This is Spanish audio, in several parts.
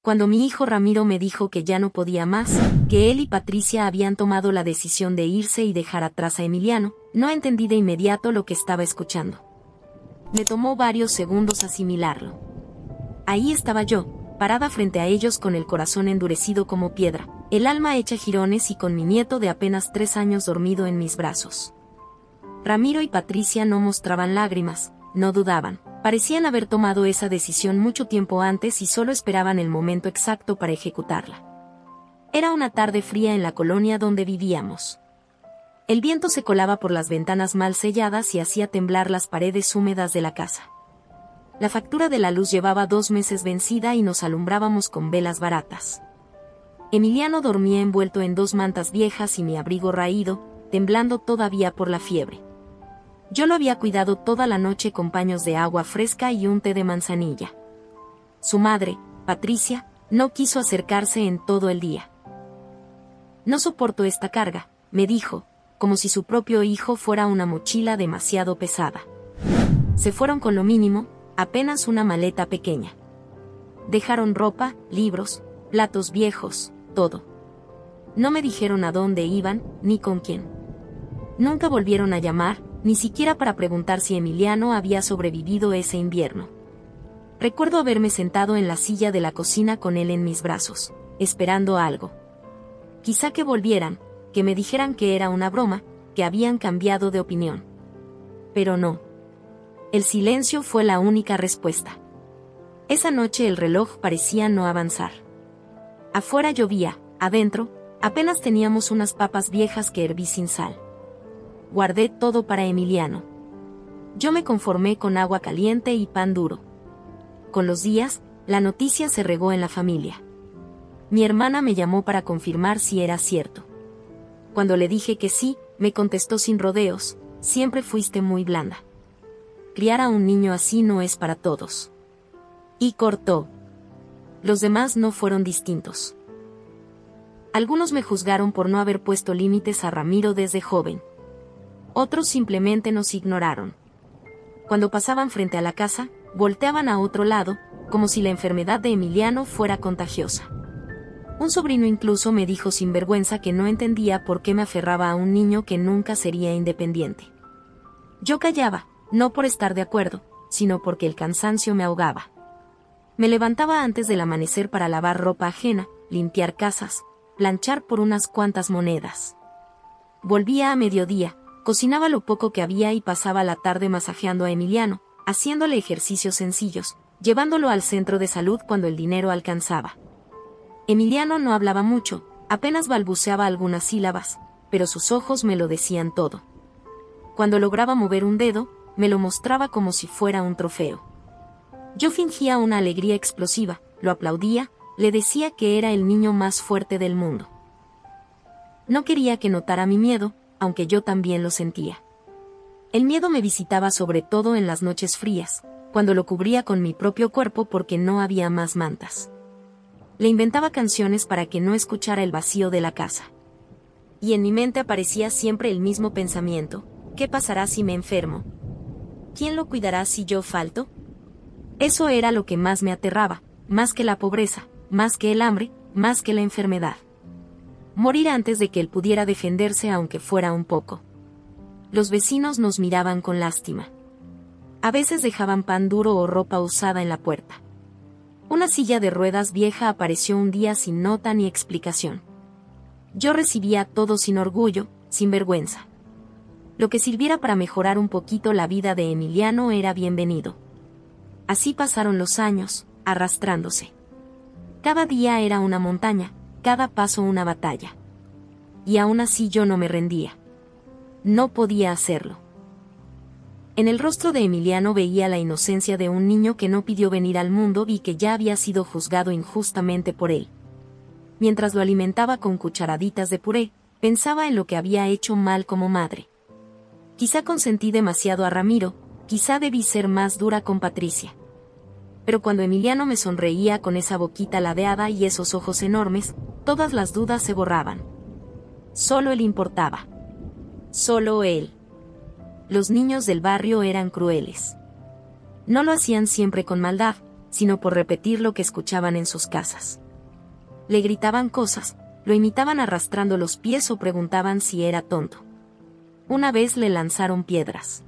Cuando mi hijo Ramiro me dijo que ya no podía más, que él y Patricia habían tomado la decisión de irse y dejar atrás a Emiliano, no entendí de inmediato lo que estaba escuchando. Me tomó varios segundos asimilarlo. Ahí estaba yo, parada frente a ellos con el corazón endurecido como piedra, el alma hecha jirones y con mi nieto de apenas 3 años dormido en mis brazos. Ramiro y Patricia no mostraban lágrimas, no dudaban. Parecían haber tomado esa decisión mucho tiempo antes y solo esperaban el momento exacto para ejecutarla. Era una tarde fría en la colonia donde vivíamos. El viento se colaba por las ventanas mal selladas y hacía temblar las paredes húmedas de la casa. La factura de la luz llevaba 2 meses vencida y nos alumbrábamos con velas baratas. Emiliano dormía envuelto en 2 mantas viejas y mi abrigo raído, temblando todavía por la fiebre. Yo lo había cuidado toda la noche con paños de agua fresca y un té de manzanilla. Su madre, Patricia, no quiso acercarse en todo el día. No soporto esta carga, me dijo, como si su propio hijo fuera una mochila demasiado pesada. Se fueron con lo mínimo, apenas una maleta pequeña. Dejaron ropa, libros, platos viejos, todo. No me dijeron a dónde iban, ni con quién. Nunca volvieron a llamar, ni siquiera para preguntar si Emiliano había sobrevivido ese invierno. Recuerdo haberme sentado en la silla de la cocina con él en mis brazos, esperando algo. Quizá que volvieran, que me dijeran que era una broma, que habían cambiado de opinión. Pero no. El silencio fue la única respuesta. Esa noche el reloj parecía no avanzar. Afuera llovía, adentro, apenas teníamos unas papas viejas que herví sin sal. Guardé todo para Emiliano. Yo me conformé con agua caliente y pan duro. Con los días, la noticia se regó en la familia. Mi hermana me llamó para confirmar si era cierto. Cuando le dije que sí, me contestó sin rodeos: siempre fuiste muy blanda. Criar a un niño así no es para todos. Y cortó. Los demás no fueron distintos. Algunos me juzgaron por no haber puesto límites a Ramiro desde joven. Otros simplemente nos ignoraron. Cuando pasaban frente a la casa, volteaban a otro lado, como si la enfermedad de Emiliano fuera contagiosa. Un sobrino incluso me dijo sin vergüenza que no entendía por qué me aferraba a un niño que nunca sería independiente. Yo callaba, no por estar de acuerdo, sino porque el cansancio me ahogaba. Me levantaba antes del amanecer para lavar ropa ajena, limpiar casas, planchar por unas cuantas monedas. Volvía a mediodía, cocinaba lo poco que había y pasaba la tarde masajeando a Emiliano, haciéndole ejercicios sencillos, llevándolo al centro de salud cuando el dinero alcanzaba. Emiliano no hablaba mucho, apenas balbuceaba algunas sílabas, pero sus ojos me lo decían todo. Cuando lograba mover un dedo, me lo mostraba como si fuera un trofeo. Yo fingía una alegría explosiva, lo aplaudía, le decía que era el niño más fuerte del mundo. No quería que notara mi miedo, aunque yo también lo sentía. El miedo me visitaba sobre todo en las noches frías, cuando lo cubría con mi propio cuerpo porque no había más mantas. Le inventaba canciones para que no escuchara el vacío de la casa. Y en mi mente aparecía siempre el mismo pensamiento: ¿qué pasará si me enfermo? ¿Quién lo cuidará si yo falto? Eso era lo que más me aterraba, más que la pobreza, más que el hambre, más que la enfermedad. Morir antes de que él pudiera defenderse aunque fuera un poco. Los vecinos nos miraban con lástima. A veces dejaban pan duro o ropa usada en la puerta. Una silla de ruedas vieja apareció un día sin nota ni explicación. Yo recibía todo sin orgullo, sin vergüenza. Lo que sirviera para mejorar un poquito la vida de Emiliano era bienvenido. Así pasaron los años, arrastrándose. Cada día era una montaña, cada paso una batalla. Y aún así yo no me rendía. No podía hacerlo. En el rostro de Emiliano veía la inocencia de un niño que no pidió venir al mundo y que ya había sido juzgado injustamente por él. Mientras lo alimentaba con cucharaditas de puré, pensaba en lo que había hecho mal como madre. Quizá consentí demasiado a Ramiro, quizá debí ser más dura con Patricia. Pero cuando Emiliano me sonreía con esa boquita ladeada y esos ojos enormes, todas las dudas se borraban. Solo él importaba. Solo él. Los niños del barrio eran crueles. No lo hacían siempre con maldad, sino por repetir lo que escuchaban en sus casas. Le gritaban cosas, lo imitaban arrastrando los pies o preguntaban si era tonto. Una vez le lanzaron piedras.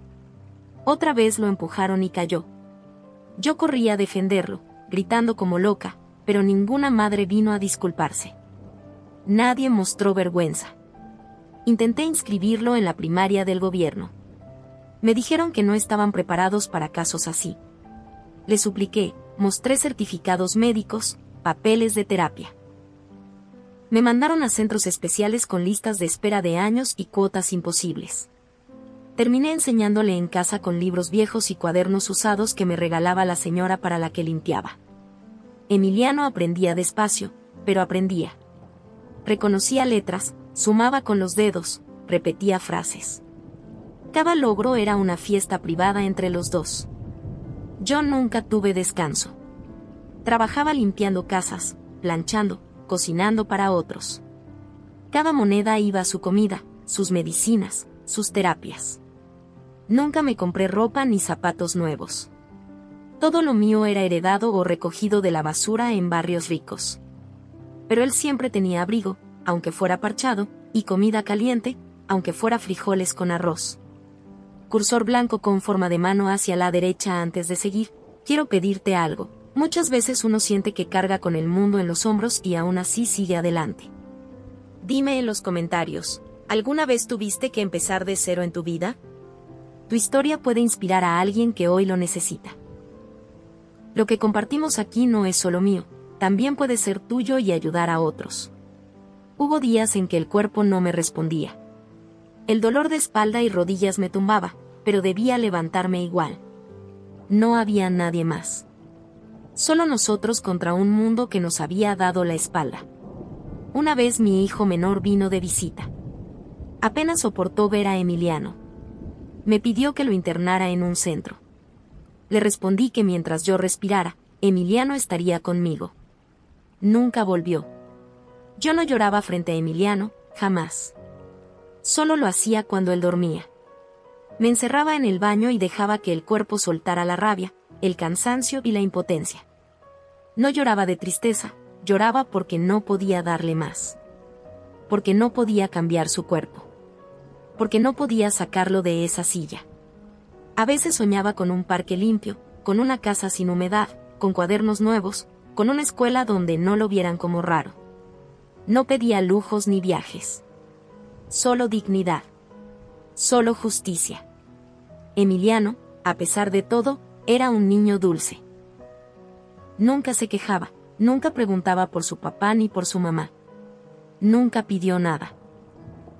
Otra vez lo empujaron y cayó. Yo corrí a defenderlo, gritando como loca, pero ninguna madre vino a disculparse. Nadie mostró vergüenza. Intenté inscribirlo en la primaria del gobierno. Me dijeron que no estaban preparados para casos así. Le supliqué, mostré certificados médicos, papeles de terapia. Me mandaron a centros especiales con listas de espera de años y cuotas imposibles. Terminé enseñándole en casa con libros viejos y cuadernos usados que me regalaba la señora para la que limpiaba. Emiliano aprendía despacio, pero aprendía. Reconocía letras, sumaba con los dedos, repetía frases. Cada logro era una fiesta privada entre los dos. Yo nunca tuve descanso. Trabajaba limpiando casas, planchando, cocinando para otros. Cada moneda iba a su comida, sus medicinas, sus terapias. Nunca me compré ropa ni zapatos nuevos. Todo lo mío era heredado o recogido de la basura en barrios ricos. Pero él siempre tenía abrigo, aunque fuera parchado, y comida caliente, aunque fuera frijoles con arroz. Cursor blanco con forma de mano hacia la derecha antes de seguir. Quiero pedirte algo. Muchas veces uno siente que carga con el mundo en los hombros y aún así sigue adelante. Dime en los comentarios, ¿alguna vez tuviste que empezar de cero en tu vida? Tu historia puede inspirar a alguien que hoy lo necesita. Lo que compartimos aquí no es solo mío, también puede ser tuyo y ayudar a otros. Hubo días en que el cuerpo no me respondía. El dolor de espalda y rodillas me tumbaba, pero debía levantarme igual. No había nadie más. Solo nosotros contra un mundo que nos había dado la espalda. Una vez mi hijo menor vino de visita. Apenas soportó ver a Emiliano. Me pidió que lo internara en un centro. Le respondí que mientras yo respirara, Emiliano estaría conmigo. Nunca volvió. Yo no lloraba frente a Emiliano, jamás. Solo lo hacía cuando él dormía. Me encerraba en el baño y dejaba que el cuerpo soltara la rabia, el cansancio y la impotencia. No lloraba de tristeza, lloraba porque no podía darle más. Porque no podía cambiar su cuerpo. Porque no podía sacarlo de esa silla. A veces soñaba con un parque limpio, con una casa sin humedad, con cuadernos nuevos, con una escuela donde no lo vieran como raro. No pedía lujos ni viajes. Solo dignidad. Solo justicia. Emiliano, a pesar de todo, era un niño dulce. Nunca se quejaba, nunca preguntaba por su papá ni por su mamá. Nunca pidió nada.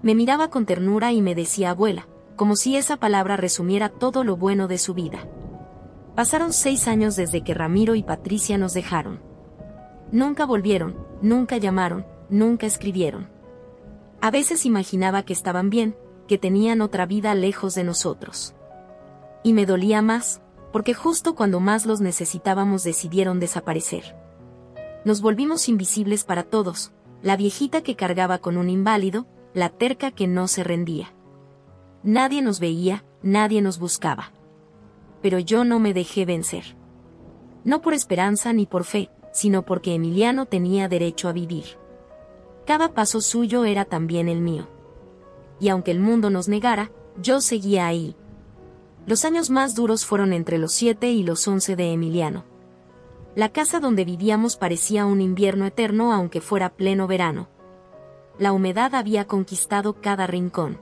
Me miraba con ternura y me decía abuela, como si esa palabra resumiera todo lo bueno de su vida. Pasaron 6 años desde que Ramiro y Patricia nos dejaron. Nunca volvieron, nunca llamaron, nunca escribieron. A veces imaginaba que estaban bien, que tenían otra vida lejos de nosotros. Y me dolía más, porque justo cuando más los necesitábamos decidieron desaparecer. Nos volvimos invisibles para todos, la viejita que cargaba con un inválido, la terca que no se rendía. Nadie nos veía, nadie nos buscaba. Pero yo no me dejé vencer. No por esperanza ni por fe, sino porque Emiliano tenía derecho a vivir. Cada paso suyo era también el mío. Y aunque el mundo nos negara, yo seguía ahí. Los años más duros fueron entre los 7 y los 11 de Emiliano. La casa donde vivíamos parecía un invierno eterno aunque fuera pleno verano. La humedad había conquistado cada rincón.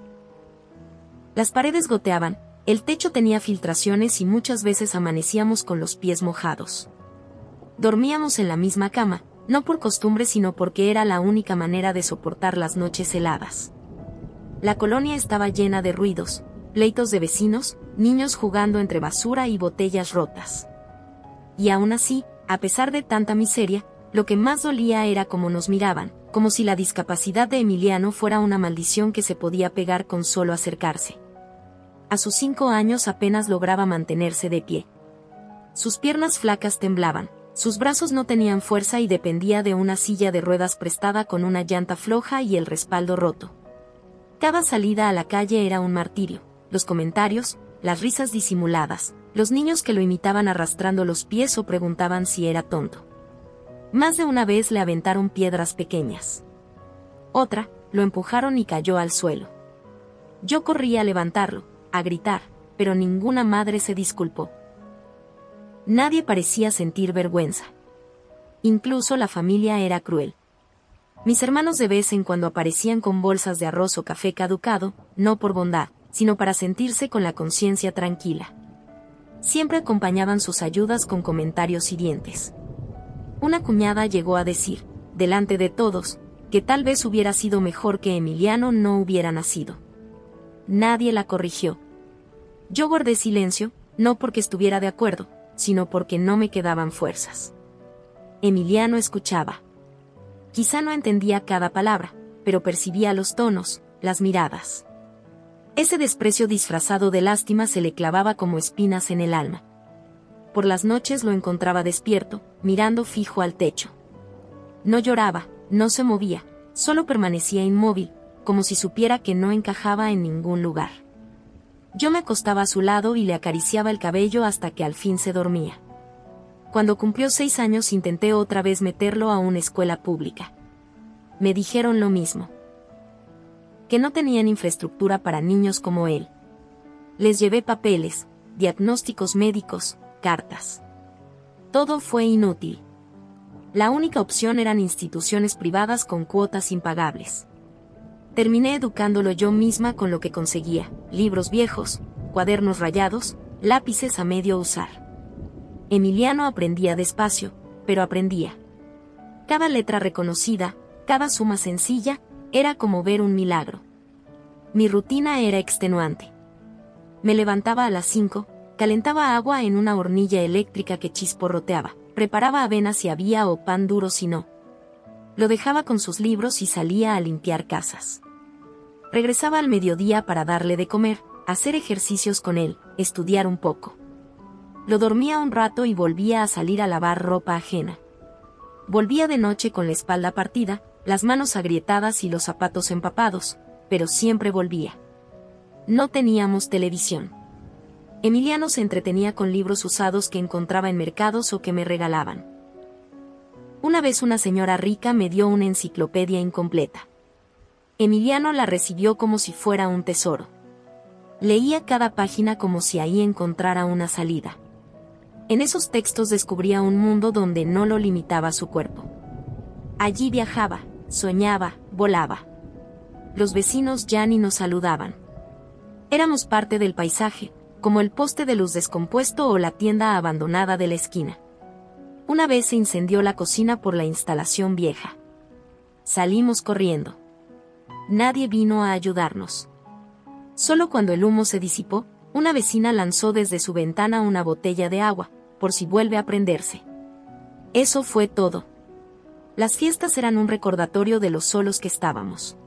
Las paredes goteaban, el techo tenía filtraciones y muchas veces amanecíamos con los pies mojados. Dormíamos en la misma cama, no por costumbre sino porque era la única manera de soportar las noches heladas. La colonia estaba llena de ruidos, pleitos de vecinos, niños jugando entre basura y botellas rotas. Y aún así, a pesar de tanta miseria, lo que más dolía era cómo nos miraban, como si la discapacidad de Emiliano fuera una maldición que se podía pegar con solo acercarse. A sus 5 años apenas lograba mantenerse de pie. Sus piernas flacas temblaban, sus brazos no tenían fuerza y dependía de una silla de ruedas prestada con una llanta floja y el respaldo roto. Cada salida a la calle era un martirio, los comentarios, las risas disimuladas, Los niños que lo imitaban arrastrando los pies o preguntaban si era tonto. Más de una vez le aventaron piedras pequeñas. Otra, lo empujaron y cayó al suelo. Yo corrí a levantarlo, a gritar, pero ninguna madre se disculpó. Nadie parecía sentir vergüenza. Incluso la familia era cruel. Mis hermanos de vez en cuando aparecían con bolsas de arroz o café caducado, no por bondad, sino para sentirse con la conciencia tranquila. Siempre acompañaban sus ayudas con comentarios hirientes. Una cuñada llegó a decir, delante de todos, que tal vez hubiera sido mejor que Emiliano no hubiera nacido. Nadie la corrigió. Yo guardé silencio, no porque estuviera de acuerdo, sino porque no me quedaban fuerzas. Emiliano escuchaba. Quizá no entendía cada palabra, pero percibía los tonos, las miradas. Ese desprecio disfrazado de lástima se le clavaba como espinas en el alma. Por las noches lo encontraba despierto, mirando fijo al techo. No lloraba, no se movía, solo permanecía inmóvil, como si supiera que no encajaba en ningún lugar. Yo me acostaba a su lado y le acariciaba el cabello hasta que al fin se dormía. Cuando cumplió 6 años intenté otra vez meterlo a una escuela pública. Me dijeron lo mismo. Que no tenían infraestructura para niños como él. Les llevé papeles, diagnósticos médicos, cartas. Todo fue inútil. La única opción eran instituciones privadas con cuotas impagables. Terminé educándolo yo misma con lo que conseguía, libros viejos, cuadernos rayados, lápices a medio usar. Emiliano aprendía despacio, pero aprendía. Cada letra reconocida, cada suma sencilla, era como ver un milagro. Mi rutina era extenuante. Me levantaba a las 5, calentaba agua en una hornilla eléctrica que chisporroteaba, preparaba avena si había o pan duro si no. Lo dejaba con sus libros y salía a limpiar casas. Regresaba al mediodía para darle de comer, hacer ejercicios con él, estudiar un poco. Lo dormía un rato y volvía a salir a lavar ropa ajena. Volvía de noche con la espalda partida, las manos agrietadas y los zapatos empapados, pero siempre volvía. No teníamos televisión. Emiliano se entretenía con libros usados que encontraba en mercados o que me regalaban. Una vez una señora rica me dio una enciclopedia incompleta. Emiliano la recibió como si fuera un tesoro. Leía cada página como si ahí encontrara una salida. En esos textos descubría un mundo donde no lo limitaba su cuerpo. Allí viajaba, soñaba, volaba. Los vecinos ya ni nos saludaban. Éramos parte del paisaje, como el poste de luz descompuesto o la tienda abandonada de la esquina. Una vez se incendió la cocina por la instalación vieja. Salimos corriendo. Nadie vino a ayudarnos. Solo cuando el humo se disipó, una vecina lanzó desde su ventana una botella de agua, por si vuelve a prenderse. Eso fue todo. Las fiestas eran un recordatorio de lo solos que estábamos.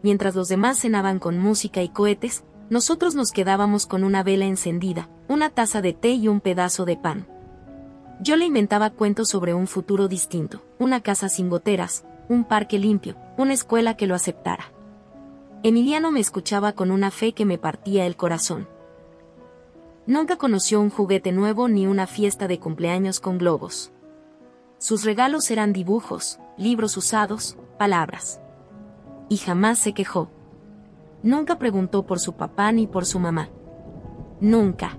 Mientras los demás cenaban con música y cohetes, nosotros nos quedábamos con una vela encendida, una taza de té y un pedazo de pan. Yo le inventaba cuentos sobre un futuro distinto, una casa sin goteras, un parque limpio, una escuela que lo aceptara. Emiliano me escuchaba con una fe que me partía el corazón. Nunca conoció un juguete nuevo ni una fiesta de cumpleaños con globos. Sus regalos eran dibujos, libros usados, palabras. Y jamás se quejó. Nunca preguntó por su papá ni por su mamá. Nunca.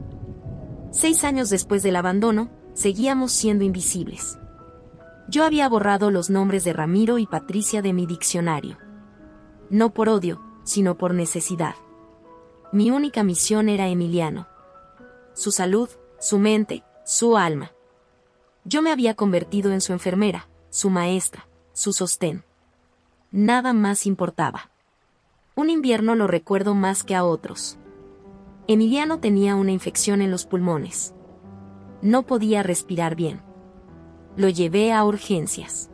6 años después del abandono, seguíamos siendo invisibles. Yo había borrado los nombres de Ramiro y Patricia de mi diccionario. No por odio, sino por necesidad. Mi única misión era Emiliano. Su salud, su mente, su alma. Yo me había convertido en su enfermera, su maestra, su sostén. Nada más importaba. Un invierno lo recuerdo más que a otros. Emiliano tenía una infección en los pulmones. No podía respirar bien. Lo llevé a urgencias.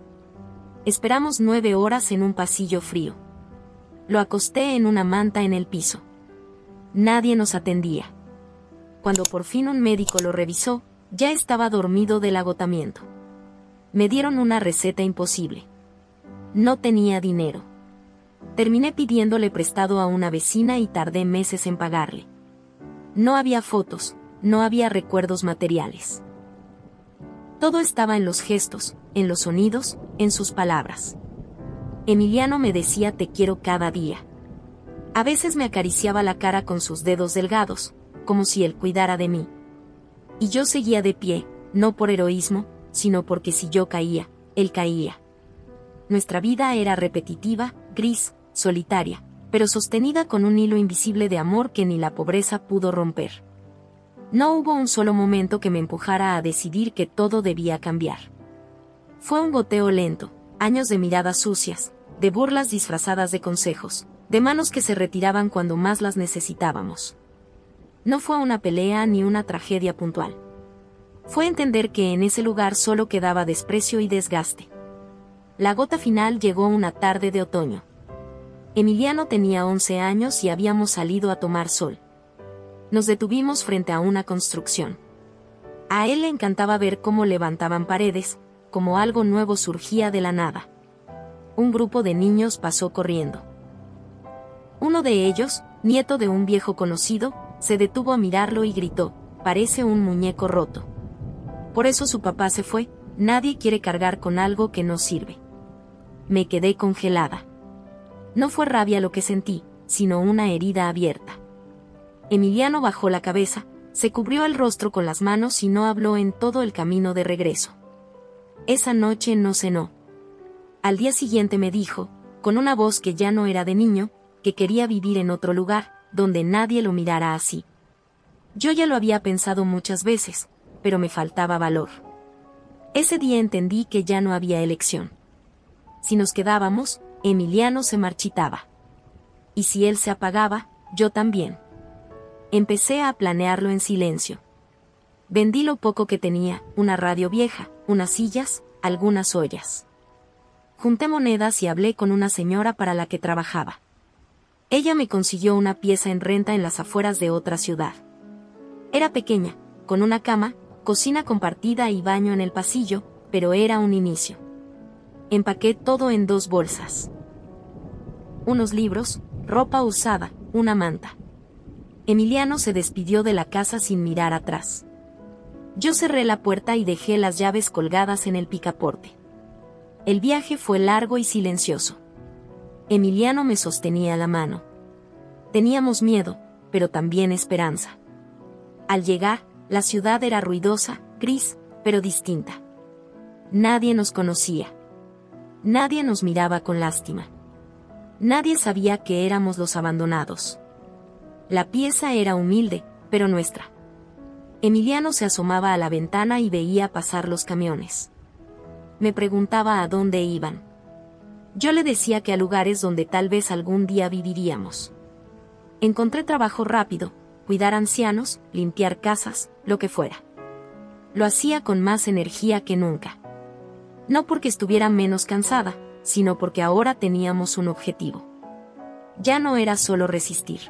Esperamos 9 horas en un pasillo frío. Lo acosté en una manta en el piso. Nadie nos atendía. Cuando por fin un médico lo revisó, ya estaba dormido del agotamiento. Me dieron una receta imposible. No tenía dinero. Terminé pidiéndole prestado a una vecina y tardé meses en pagarle. No había fotos, no había recuerdos materiales. Todo estaba en los gestos, en los sonidos, en sus palabras. Emiliano me decía te quiero cada día. A veces me acariciaba la cara con sus dedos delgados, como si él cuidara de mí. Y yo seguía de pie, no por heroísmo, sino porque si yo caía, él caía. Nuestra vida era repetitiva, gris, solitaria, pero sostenida con un hilo invisible de amor que ni la pobreza pudo romper. No hubo un solo momento que me empujara a decidir que todo debía cambiar. Fue un goteo lento, años de miradas sucias, de burlas disfrazadas de consejos, de manos que se retiraban cuando más las necesitábamos. No fue una pelea ni una tragedia puntual. Fue entender que en ese lugar solo quedaba desprecio y desgaste. La gota final llegó una tarde de otoño. Emiliano tenía 11 años y habíamos salido a tomar sol. Nos detuvimos frente a una construcción. A él le encantaba ver cómo levantaban paredes, como algo nuevo surgía de la nada. Un grupo de niños pasó corriendo. Uno de ellos, nieto de un viejo conocido, se detuvo a mirarlo y gritó, «Parece un muñeco roto». Por eso su papá se fue, nadie quiere cargar con algo que no sirve. Me quedé congelada. No fue rabia lo que sentí, sino una herida abierta. Emiliano bajó la cabeza, se cubrió el rostro con las manos y no habló en todo el camino de regreso. Esa noche no cenó. Al día siguiente me dijo, con una voz que ya no era de niño, que quería vivir en otro lugar, donde nadie lo mirara así. Yo ya lo había pensado muchas veces, pero me faltaba valor. Ese día entendí que ya no había elección. Si nos quedábamos, Emiliano se marchitaba. Y si él se apagaba, yo también. Empecé a planearlo en silencio. Vendí lo poco que tenía, una radio vieja, unas sillas, algunas ollas. Junté monedas y hablé con una señora para la que trabajaba. Ella me consiguió una pieza en renta en las afueras de otra ciudad. Era pequeña, con una cama, cocina compartida y baño en el pasillo, pero era un inicio. Empaqué todo en 2 bolsas. Unos libros, ropa usada, una manta. Emiliano se despidió de la casa sin mirar atrás. Yo cerré la puerta y dejé las llaves colgadas en el picaporte. El viaje fue largo y silencioso. Emiliano me sostenía la mano. Teníamos miedo, pero también esperanza. Al llegar, la ciudad era ruidosa, gris, pero distinta. Nadie nos conocía. Nadie nos miraba con lástima. Nadie sabía que éramos los abandonados. La pieza era humilde, pero nuestra. Emiliano se asomaba a la ventana y veía pasar los camiones. Me preguntaba a dónde iban. Yo le decía que a lugares donde tal vez algún día viviríamos. Encontré trabajo rápido, cuidar ancianos, limpiar casas, lo que fuera. Lo hacía con más energía que nunca. No porque estuviera menos cansada, sino porque ahora teníamos un objetivo. Ya no era solo resistir.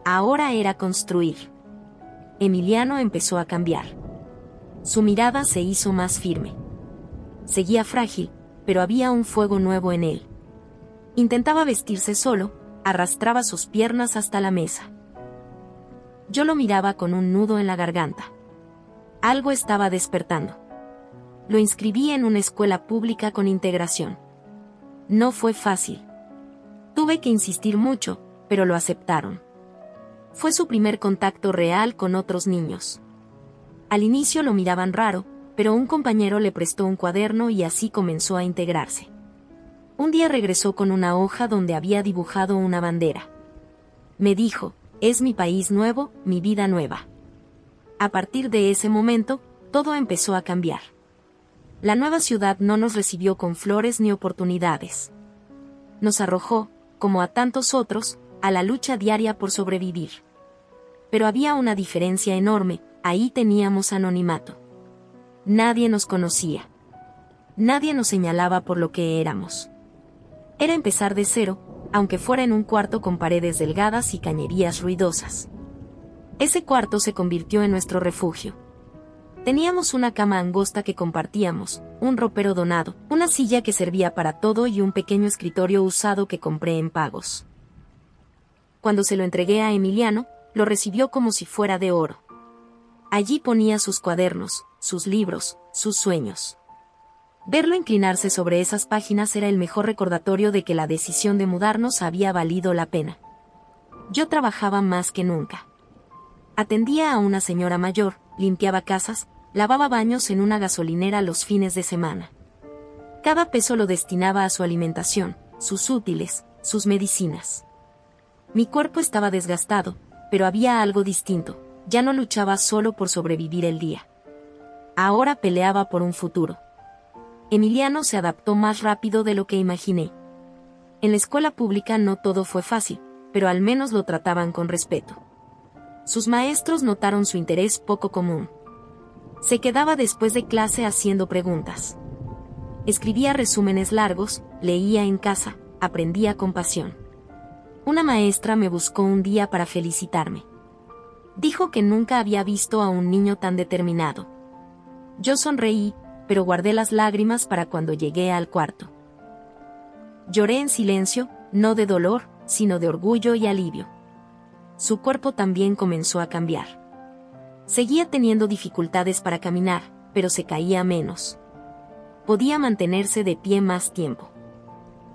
Ahora era construir. Emiliano empezó a cambiar. Su mirada se hizo más firme. Seguía frágil, pero había un fuego nuevo en él. Intentaba vestirse solo, arrastraba sus piernas hasta la mesa. Yo lo miraba con un nudo en la garganta. Algo estaba despertando. Lo inscribí en una escuela pública con integración. No fue fácil. Tuve que insistir mucho, pero lo aceptaron. Fue su primer contacto real con otros niños. Al inicio lo miraban raro, pero un compañero le prestó un cuaderno y así comenzó a integrarse. Un día regresó con una hoja donde había dibujado una bandera. Me dijo, es mi país nuevo, mi vida nueva. A partir de ese momento, todo empezó a cambiar. La nueva ciudad no nos recibió con flores ni oportunidades. Nos arrojó, como a tantos otros, a la lucha diaria por sobrevivir. Pero había una diferencia enorme, ahí teníamos anonimato. Nadie nos conocía. Nadie nos señalaba por lo que éramos. Era empezar de cero, aunque fuera en un cuarto con paredes delgadas y cañerías ruidosas. Ese cuarto se convirtió en nuestro refugio. Teníamos una cama angosta que compartíamos, un ropero donado, una silla que servía para todo y un pequeño escritorio usado que compré en pagos. Cuando se lo entregué a Emiliano, lo recibió como si fuera de oro. Allí ponía sus cuadernos, sus libros, sus sueños. Verlo inclinarse sobre esas páginas era el mejor recordatorio de que la decisión de mudarnos había valido la pena. Yo trabajaba más que nunca. Atendía a una señora mayor, limpiaba casas, lavaba baños en una gasolinera los fines de semana. Cada peso lo destinaba a su alimentación, sus útiles, sus medicinas. Mi cuerpo estaba desgastado, pero había algo distinto, ya no luchaba solo por sobrevivir el día. Ahora peleaba por un futuro. Emiliano se adaptó más rápido de lo que imaginé. En la escuela pública no todo fue fácil, pero al menos lo trataban con respeto. Sus maestros notaron su interés poco común. Se quedaba después de clase haciendo preguntas. Escribía resúmenes largos, leía en casa, aprendía con pasión. Una maestra me buscó un día para felicitarme. Dijo que nunca había visto a un niño tan determinado. Yo sonreí, pero guardé las lágrimas para cuando llegué al cuarto. Lloré en silencio, no de dolor, sino de orgullo y alivio. Su cuerpo también comenzó a cambiar. Seguía teniendo dificultades para caminar, pero se caía menos. Podía mantenerse de pie más tiempo.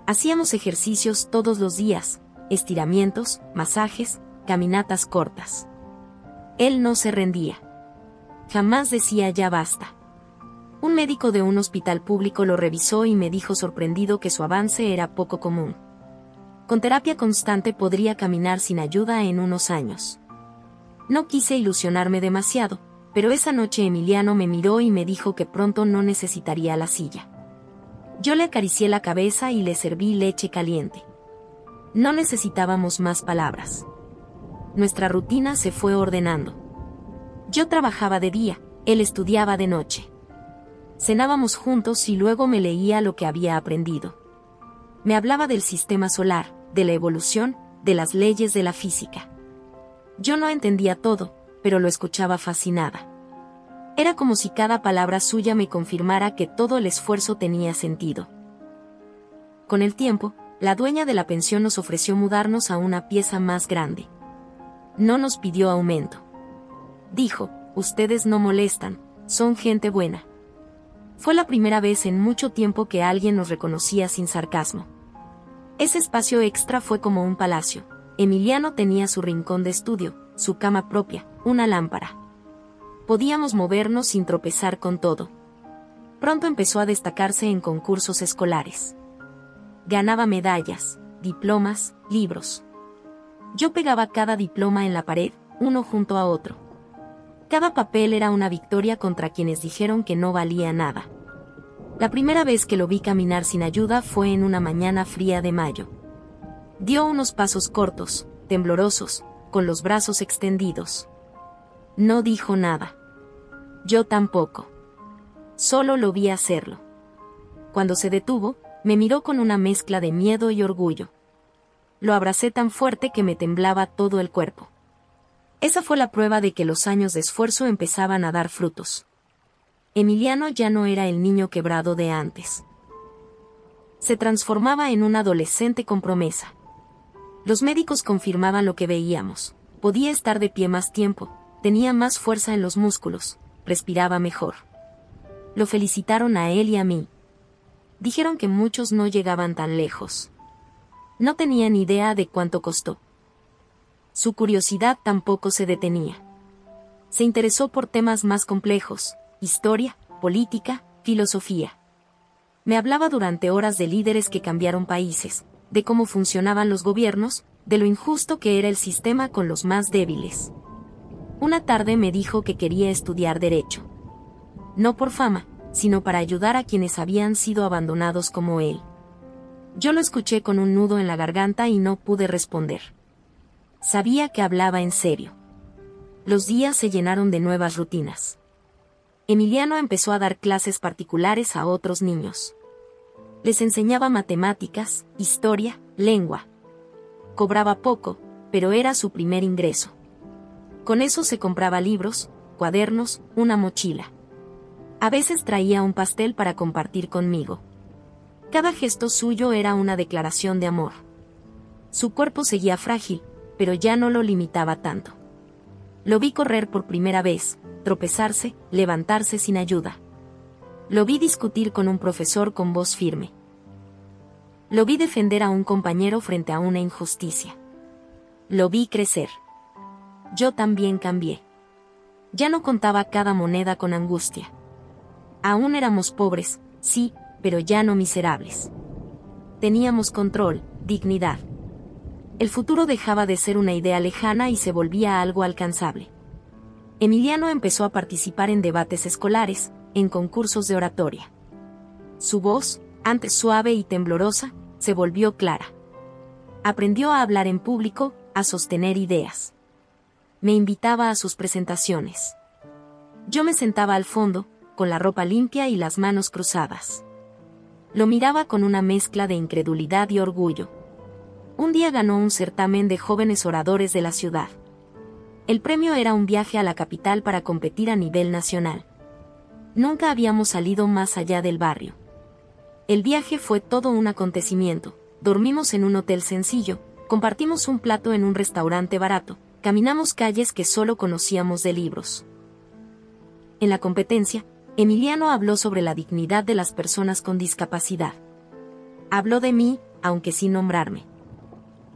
Hacíamos ejercicios todos los días, estiramientos, masajes, caminatas cortas. Él no se rendía. Jamás decía ya basta. Un médico de un hospital público lo revisó y me dijo sorprendido que su avance era poco común. Con terapia constante podría caminar sin ayuda en unos años. No quise ilusionarme demasiado, pero esa noche Emiliano me miró y me dijo que pronto no necesitaría la silla. Yo le acaricié la cabeza y le serví leche caliente. No necesitábamos más palabras. Nuestra rutina se fue ordenando. Yo trabajaba de día, él estudiaba de noche. Cenábamos juntos y luego me leía lo que había aprendido. Me hablaba del sistema solar, de la evolución, de las leyes de la física. Yo no entendía todo, pero lo escuchaba fascinada. Era como si cada palabra suya me confirmara que todo el esfuerzo tenía sentido. Con el tiempo, la dueña de la pensión nos ofreció mudarnos a una pieza más grande. No nos pidió aumento. Dijo, ustedes no molestan, son gente buena. Fue la primera vez en mucho tiempo que alguien nos reconocía sin sarcasmo. Ese espacio extra fue como un palacio. Emiliano tenía su rincón de estudio, su cama propia, una lámpara. Podíamos movernos sin tropezar con todo. Pronto empezó a destacarse en concursos escolares. Ganaba medallas, diplomas, libros. Yo pegaba cada diploma en la pared, uno junto a otro. Cada papel era una victoria contra quienes dijeron que no valía nada. La primera vez que lo vi caminar sin ayuda fue en una mañana fría de mayo. Dio unos pasos cortos, temblorosos, con los brazos extendidos. No dijo nada. Yo tampoco. Solo lo vi hacerlo. Cuando se detuvo, me miró con una mezcla de miedo y orgullo. Lo abracé tan fuerte que me temblaba todo el cuerpo. Esa fue la prueba de que los años de esfuerzo empezaban a dar frutos. Emiliano ya no era el niño quebrado de antes. Se transformaba en un adolescente con promesa. Los médicos confirmaban lo que veíamos. Podía estar de pie más tiempo, tenía más fuerza en los músculos, respiraba mejor. Lo felicitaron a él y a mí. Dijeron que muchos no llegaban tan lejos. No tenían idea de cuánto costó. Su curiosidad tampoco se detenía. Se interesó por temas más complejos, historia, política, filosofía. Me hablaba durante horas de líderes que cambiaron países, de cómo funcionaban los gobiernos, de lo injusto que era el sistema con los más débiles. Una tarde me dijo que quería estudiar Derecho. No por fama, sino para ayudar a quienes habían sido abandonados como él. Yo lo escuché con un nudo en la garganta y no pude responder. Sabía que hablaba en serio. Los días se llenaron de nuevas rutinas. Emiliano empezó a dar clases particulares a otros niños. Les enseñaba matemáticas, historia, lengua. Cobraba poco, pero era su primer ingreso. Con eso se compraba libros, cuadernos, una mochila. A veces traía un pastel para compartir conmigo. Cada gesto suyo era una declaración de amor. Su cuerpo seguía frágil, pero ya no lo limitaba tanto. Lo vi correr por primera vez, tropezarse, levantarse sin ayuda. Lo vi discutir con un profesor con voz firme. Lo vi defender a un compañero frente a una injusticia. Lo vi crecer. Yo también cambié. Ya no contaba cada moneda con angustia. Aún éramos pobres, sí, pero ya no miserables. Teníamos control, dignidad. El futuro dejaba de ser una idea lejana y se volvía algo alcanzable. Emiliano empezó a participar en debates escolares, en concursos de oratoria. Su voz, antes suave y temblorosa, se volvió clara. Aprendió a hablar en público, a sostener ideas. Me invitaba a sus presentaciones. Yo me sentaba al fondo, con la ropa limpia y las manos cruzadas. Lo miraba con una mezcla de incredulidad y orgullo. Un día ganó un certamen de jóvenes oradores de la ciudad. El premio era un viaje a la capital para competir a nivel nacional. Nunca habíamos salido más allá del barrio. El viaje fue todo un acontecimiento. Dormimos en un hotel sencillo, compartimos un plato en un restaurante barato, caminamos calles que solo conocíamos de libros. En la competencia, Emiliano habló sobre la dignidad de las personas con discapacidad. Habló de mí, aunque sin nombrarme.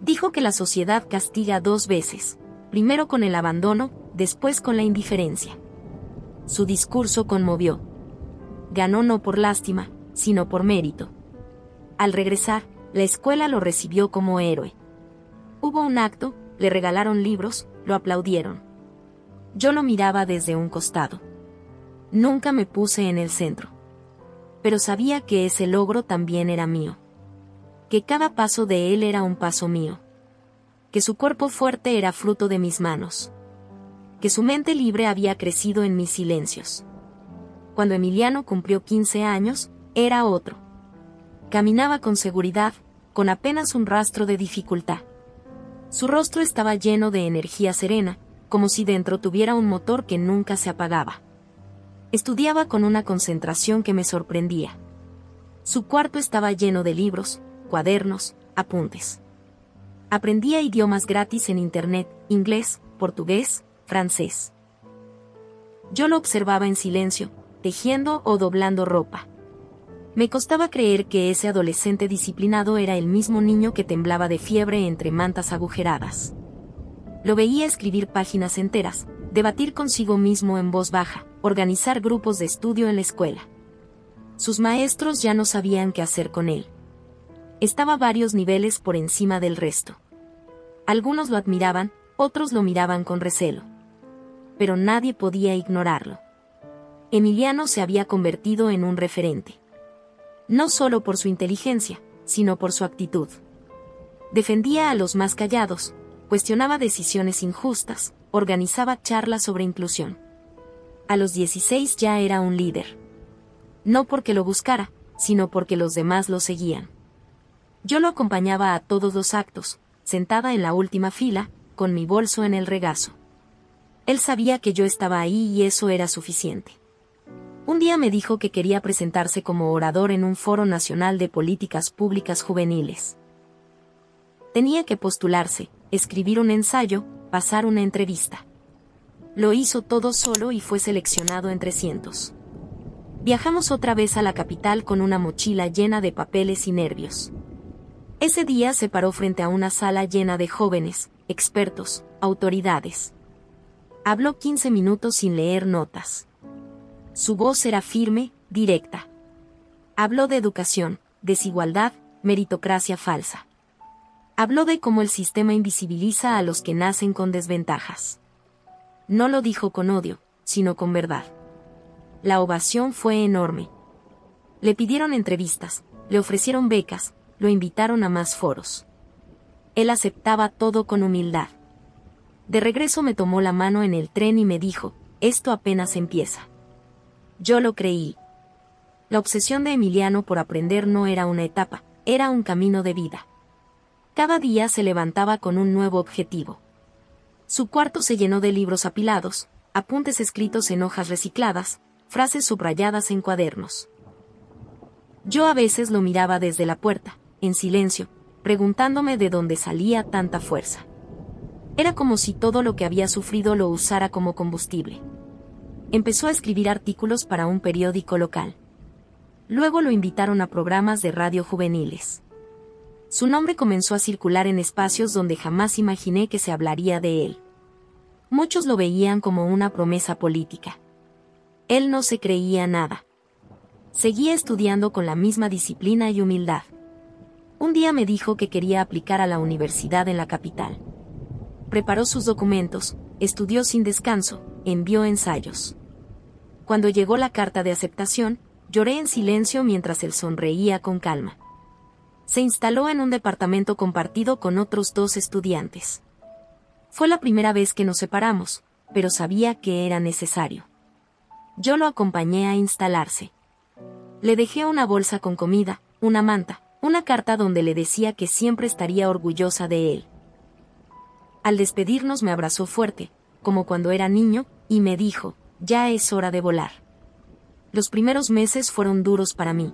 Dijo que la sociedad castiga 2 veces, primero con el abandono, después con la indiferencia. Su discurso conmovió. Ganó no por lástima, sino por mérito. Al regresar, la escuela lo recibió como héroe. Hubo un acto, le regalaron libros, lo aplaudieron. Yo lo miraba desde un costado. Nunca me puse en el centro. Pero sabía que ese logro también era mío. Que cada paso de él era un paso mío. Que su cuerpo fuerte era fruto de mis manos. Que su mente libre había crecido en mis silencios. Cuando Emiliano cumplió 15 años, era otro. Caminaba con seguridad, con apenas un rastro de dificultad. Su rostro estaba lleno de energía serena, como si dentro tuviera un motor que nunca se apagaba. Estudiaba con una concentración que me sorprendía. Su cuarto estaba lleno de libros, cuadernos, apuntes. Aprendía idiomas gratis en internet, inglés, portugués, francés. Yo lo observaba en silencio, tejiendo o doblando ropa. Me costaba creer que ese adolescente disciplinado era el mismo niño que temblaba de fiebre entre mantas agujeradas. Lo veía escribir páginas enteras, debatir consigo mismo en voz baja, organizar grupos de estudio en la escuela. Sus maestros ya no sabían qué hacer con él. Estaba varios niveles por encima del resto. Algunos lo admiraban, otros lo miraban con recelo. Pero nadie podía ignorarlo. Emiliano se había convertido en un referente. No solo por su inteligencia, sino por su actitud. Defendía a los más callados, cuestionaba decisiones injustas, organizaba charlas sobre inclusión. A los 16 ya era un líder. No porque lo buscara, sino porque los demás lo seguían. Yo lo acompañaba a todos los actos, sentada en la última fila, con mi bolso en el regazo. Él sabía que yo estaba ahí y eso era suficiente. Un día me dijo que quería presentarse como orador en un foro nacional de políticas públicas juveniles. Tenía que postularse, escribir un ensayo, pasar una entrevista. Lo hizo todo solo y fue seleccionado entre cientos. Viajamos otra vez a la capital con una mochila llena de papeles y nervios. Ese día se paró frente a una sala llena de jóvenes, expertos, autoridades. Habló 15 minutos sin leer notas. Su voz era firme, directa. Habló de educación, desigualdad, meritocracia falsa. Habló de cómo el sistema invisibiliza a los que nacen con desventajas. No lo dijo con odio, sino con verdad. La ovación fue enorme. Le pidieron entrevistas, le ofrecieron becas, lo invitaron a más foros. Él aceptaba todo con humildad. De regreso me tomó la mano en el tren y me dijo, esto apenas empieza. Yo lo creí. La obsesión de Emiliano por aprender no era una etapa, era un camino de vida. Cada día se levantaba con un nuevo objetivo. Su cuarto se llenó de libros apilados, apuntes escritos en hojas recicladas, frases subrayadas en cuadernos. Yo a veces lo miraba desde la puerta, en silencio, preguntándome de dónde salía tanta fuerza. Era como si todo lo que había sufrido lo usara como combustible. Empezó a escribir artículos para un periódico local. Luego lo invitaron a programas de radio juveniles. Su nombre comenzó a circular en espacios donde jamás imaginé que se hablaría de él. Muchos lo veían como una promesa política. Él no se creía nada. Seguía estudiando con la misma disciplina y humildad. Un día me dijo que quería aplicar a la universidad en la capital. Preparó sus documentos, estudió sin descanso, envió ensayos. Cuando llegó la carta de aceptación, lloré en silencio mientras él sonreía con calma. Se instaló en un departamento compartido con otros 2 estudiantes. Fue la primera vez que nos separamos, pero sabía que era necesario. Yo lo acompañé a instalarse. Le dejé una bolsa con comida, una manta, una carta donde le decía que siempre estaría orgullosa de él. Al despedirnos me abrazó fuerte, como cuando era niño, y me dijo, ya es hora de volar. Los primeros meses fueron duros para mí.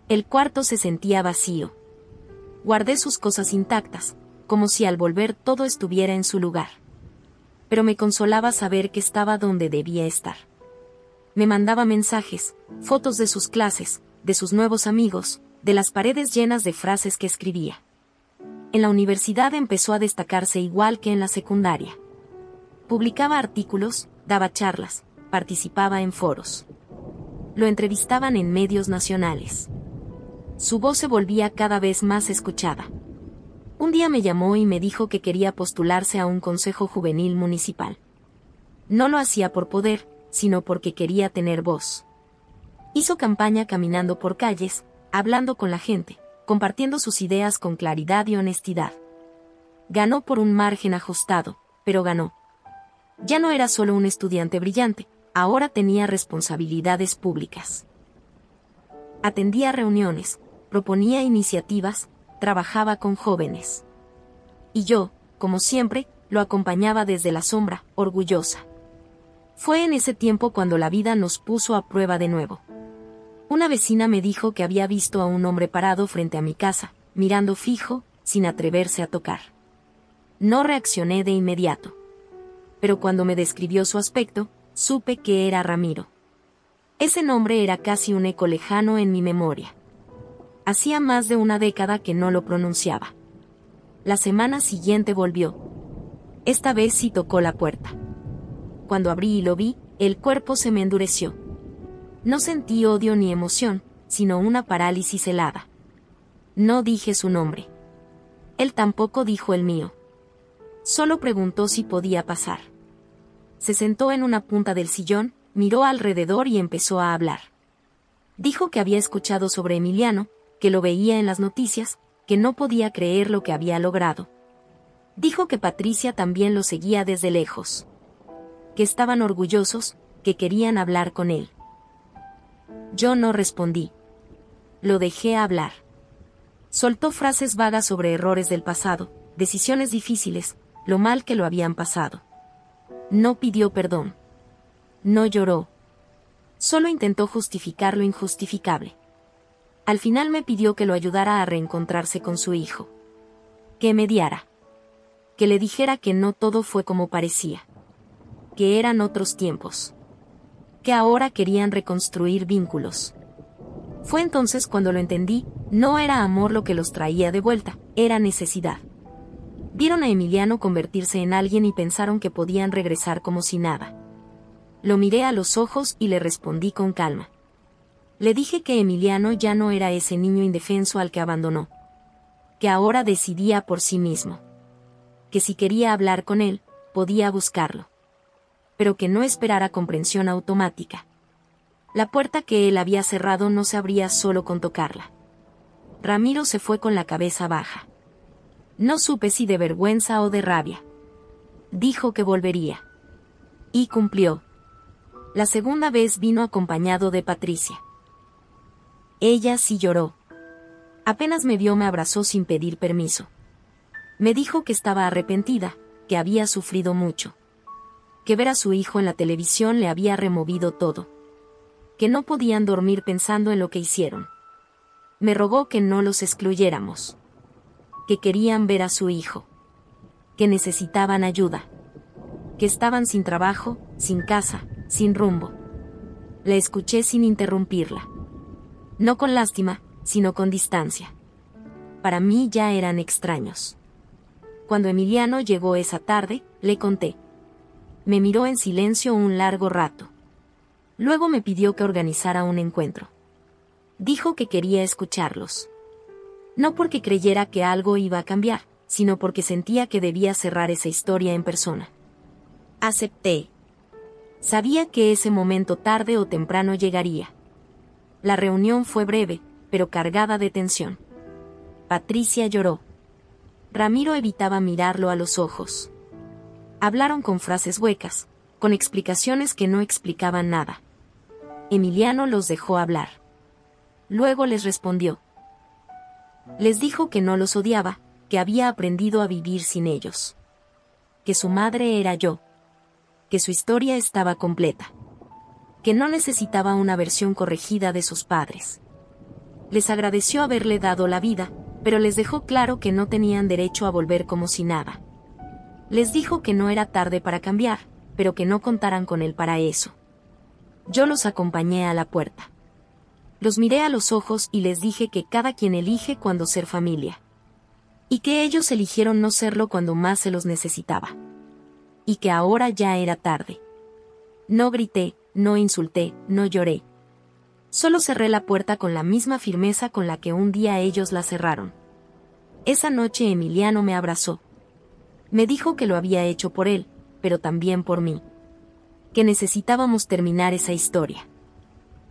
El cuarto se sentía vacío. Guardé sus cosas intactas, como si al volver todo estuviera en su lugar. Pero me consolaba saber que estaba donde debía estar. Me mandaba mensajes, fotos de sus clases, de sus nuevos amigos, de las paredes llenas de frases que escribía. En la universidad empezó a destacarse igual que en la secundaria. Publicaba artículos, daba charlas, participaba en foros. Lo entrevistaban en medios nacionales. Su voz se volvía cada vez más escuchada. Un día me llamó y me dijo que quería postularse a un consejo juvenil municipal. No lo hacía por poder, sino porque quería tener voz. Hizo campaña caminando por calles, hablando con la gente, compartiendo sus ideas con claridad y honestidad. Ganó por un margen ajustado, pero ganó. Ya no era solo un estudiante brillante, ahora tenía responsabilidades públicas. Atendía reuniones, proponía iniciativas, trabajaba con jóvenes. Y yo, como siempre, lo acompañaba desde la sombra, orgullosa. Fue en ese tiempo cuando la vida nos puso a prueba de nuevo. Una vecina me dijo que había visto a un hombre parado frente a mi casa, mirando fijo, sin atreverse a tocar. No reaccioné de inmediato. Pero cuando me describió su aspecto, supe que era Ramiro. Ese nombre era casi un eco lejano en mi memoria. Hacía más de una década que no lo pronunciaba. La semana siguiente volvió. Esta vez sí tocó la puerta. Cuando abrí y lo vi, el cuerpo se me endureció. No sentí odio ni emoción, sino una parálisis helada. No dije su nombre. Él tampoco dijo el mío. Solo preguntó si podía pasar. Se sentó en una punta del sillón, miró alrededor y empezó a hablar. Dijo que había escuchado sobre Emiliano, que lo veía en las noticias, que no podía creer lo que había logrado. Dijo que Patricia también lo seguía desde lejos. Que estaban orgullosos, que querían hablar con él. Yo no respondí. Lo dejé hablar. Soltó frases vagas sobre errores del pasado, decisiones difíciles, lo mal que lo habían pasado. No pidió perdón. No lloró. Solo intentó justificar lo injustificable. Al final me pidió que lo ayudara a reencontrarse con su hijo. Que mediara. Que le dijera que no todo fue como parecía. Que eran otros tiempos. Que ahora querían reconstruir vínculos. Fue entonces cuando lo entendí, no era amor lo que los traía de vuelta, era necesidad. Vieron a Emiliano convertirse en alguien y pensaron que podían regresar como si nada. Lo miré a los ojos y le respondí con calma. Le dije que Emiliano ya no era ese niño indefenso al que abandonó. Que ahora decidía por sí mismo. Que si quería hablar con él, podía buscarlo. Pero que no esperara comprensión automática. La puerta que él había cerrado no se abría solo con tocarla. Ramiro se fue con la cabeza baja. No supe si de vergüenza o de rabia. Dijo que volvería. Y cumplió. La segunda vez vino acompañado de Patricia. Ella sí lloró. Apenas me vio me abrazó sin pedir permiso. Me dijo que estaba arrepentida, que había sufrido mucho. Que ver a su hijo en la televisión le había removido todo. Que no podían dormir pensando en lo que hicieron. Me rogó que no los excluyéramos. Que querían ver a su hijo. que necesitaban ayuda, que estaban sin trabajo, sin casa, sin rumbo. La escuché sin interrumpirla. No con lástima, sino con distancia. Para mí ya eran extraños. Cuando Emiliano llegó esa tarde, le conté. Me miró en silencio un largo rato. Luego me pidió que organizara un encuentro. Dijo que quería escucharlos. No porque creyera que algo iba a cambiar, sino porque sentía que debía cerrar esa historia en persona. Acepté. Sabía que ese momento tarde o temprano llegaría. La reunión fue breve, pero cargada de tensión. Patricia lloró. Ramiro evitaba mirarlo a los ojos. Hablaron con frases huecas, con explicaciones que no explicaban nada. Emiliano los dejó hablar. Luego les respondió. Les dijo que no los odiaba, que había aprendido a vivir sin ellos. Que su madre era yo. Que su historia estaba completa. Que no necesitaba una versión corregida de sus padres. Les agradeció haberle dado la vida, pero les dejó claro que no tenían derecho a volver como si nada. Les dijo que no era tarde para cambiar, pero que no contaran con él para eso. Yo los acompañé a la puerta. Los miré a los ojos y les dije que cada quien elige cuándo ser familia. Y que ellos eligieron no serlo cuando más se los necesitaba. Y que ahora ya era tarde. No grité, no insulté, no lloré. Solo cerré la puerta con la misma firmeza con la que un día ellos la cerraron. Esa noche Emiliano me abrazó. Me dijo que lo había hecho por él, pero también por mí. Que necesitábamos terminar esa historia.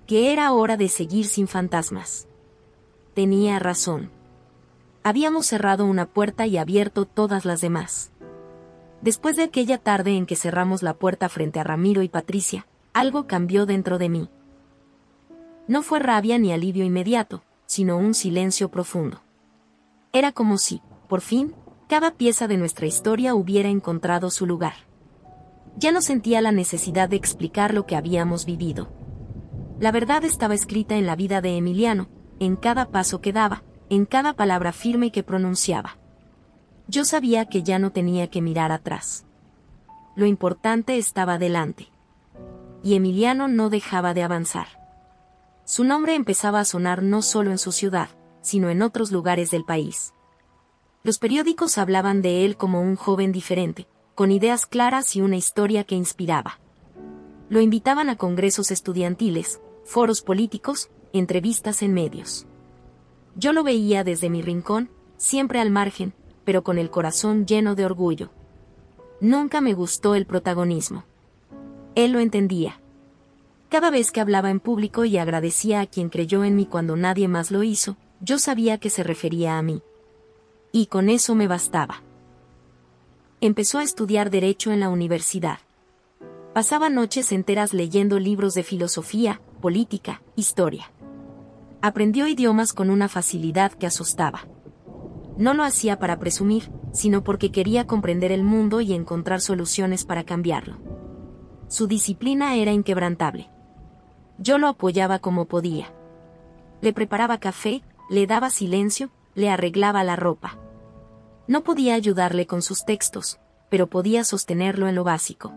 Que era hora de seguir sin fantasmas. Tenía razón. Habíamos cerrado una puerta y abierto todas las demás. Después de aquella tarde en que cerramos la puerta frente a Ramiro y Patricia, algo cambió dentro de mí. No fue rabia ni alivio inmediato, sino un silencio profundo. Era como si, por fin, cada pieza de nuestra historia hubiera encontrado su lugar. Ya no sentía la necesidad de explicar lo que habíamos vivido. La verdad estaba escrita en la vida de Emiliano, en cada paso que daba, en cada palabra firme que pronunciaba. Yo sabía que ya no tenía que mirar atrás. Lo importante estaba delante. Y Emiliano no dejaba de avanzar. Su nombre empezaba a sonar no solo en su ciudad, sino en otros lugares del país. Los periódicos hablaban de él como un joven diferente, con ideas claras y una historia que inspiraba. Lo invitaban a congresos estudiantiles, foros políticos, entrevistas en medios. Yo lo veía desde mi rincón, siempre al margen, pero con el corazón lleno de orgullo. Nunca me gustó el protagonismo. Él lo entendía. Cada vez que hablaba en público y agradecía a quien creyó en mí cuando nadie más lo hizo, yo sabía que se refería a mí. Y con eso me bastaba. Empezó a estudiar Derecho en la universidad. Pasaba noches enteras leyendo libros de filosofía, política, historia. Aprendió idiomas con una facilidad que asustaba. No lo hacía para presumir, sino porque quería comprender el mundo y encontrar soluciones para cambiarlo. Su disciplina era inquebrantable. Yo lo apoyaba como podía. Le preparaba café, le daba silencio, le arreglaba la ropa. No podía ayudarle con sus textos, pero podía sostenerlo en lo básico.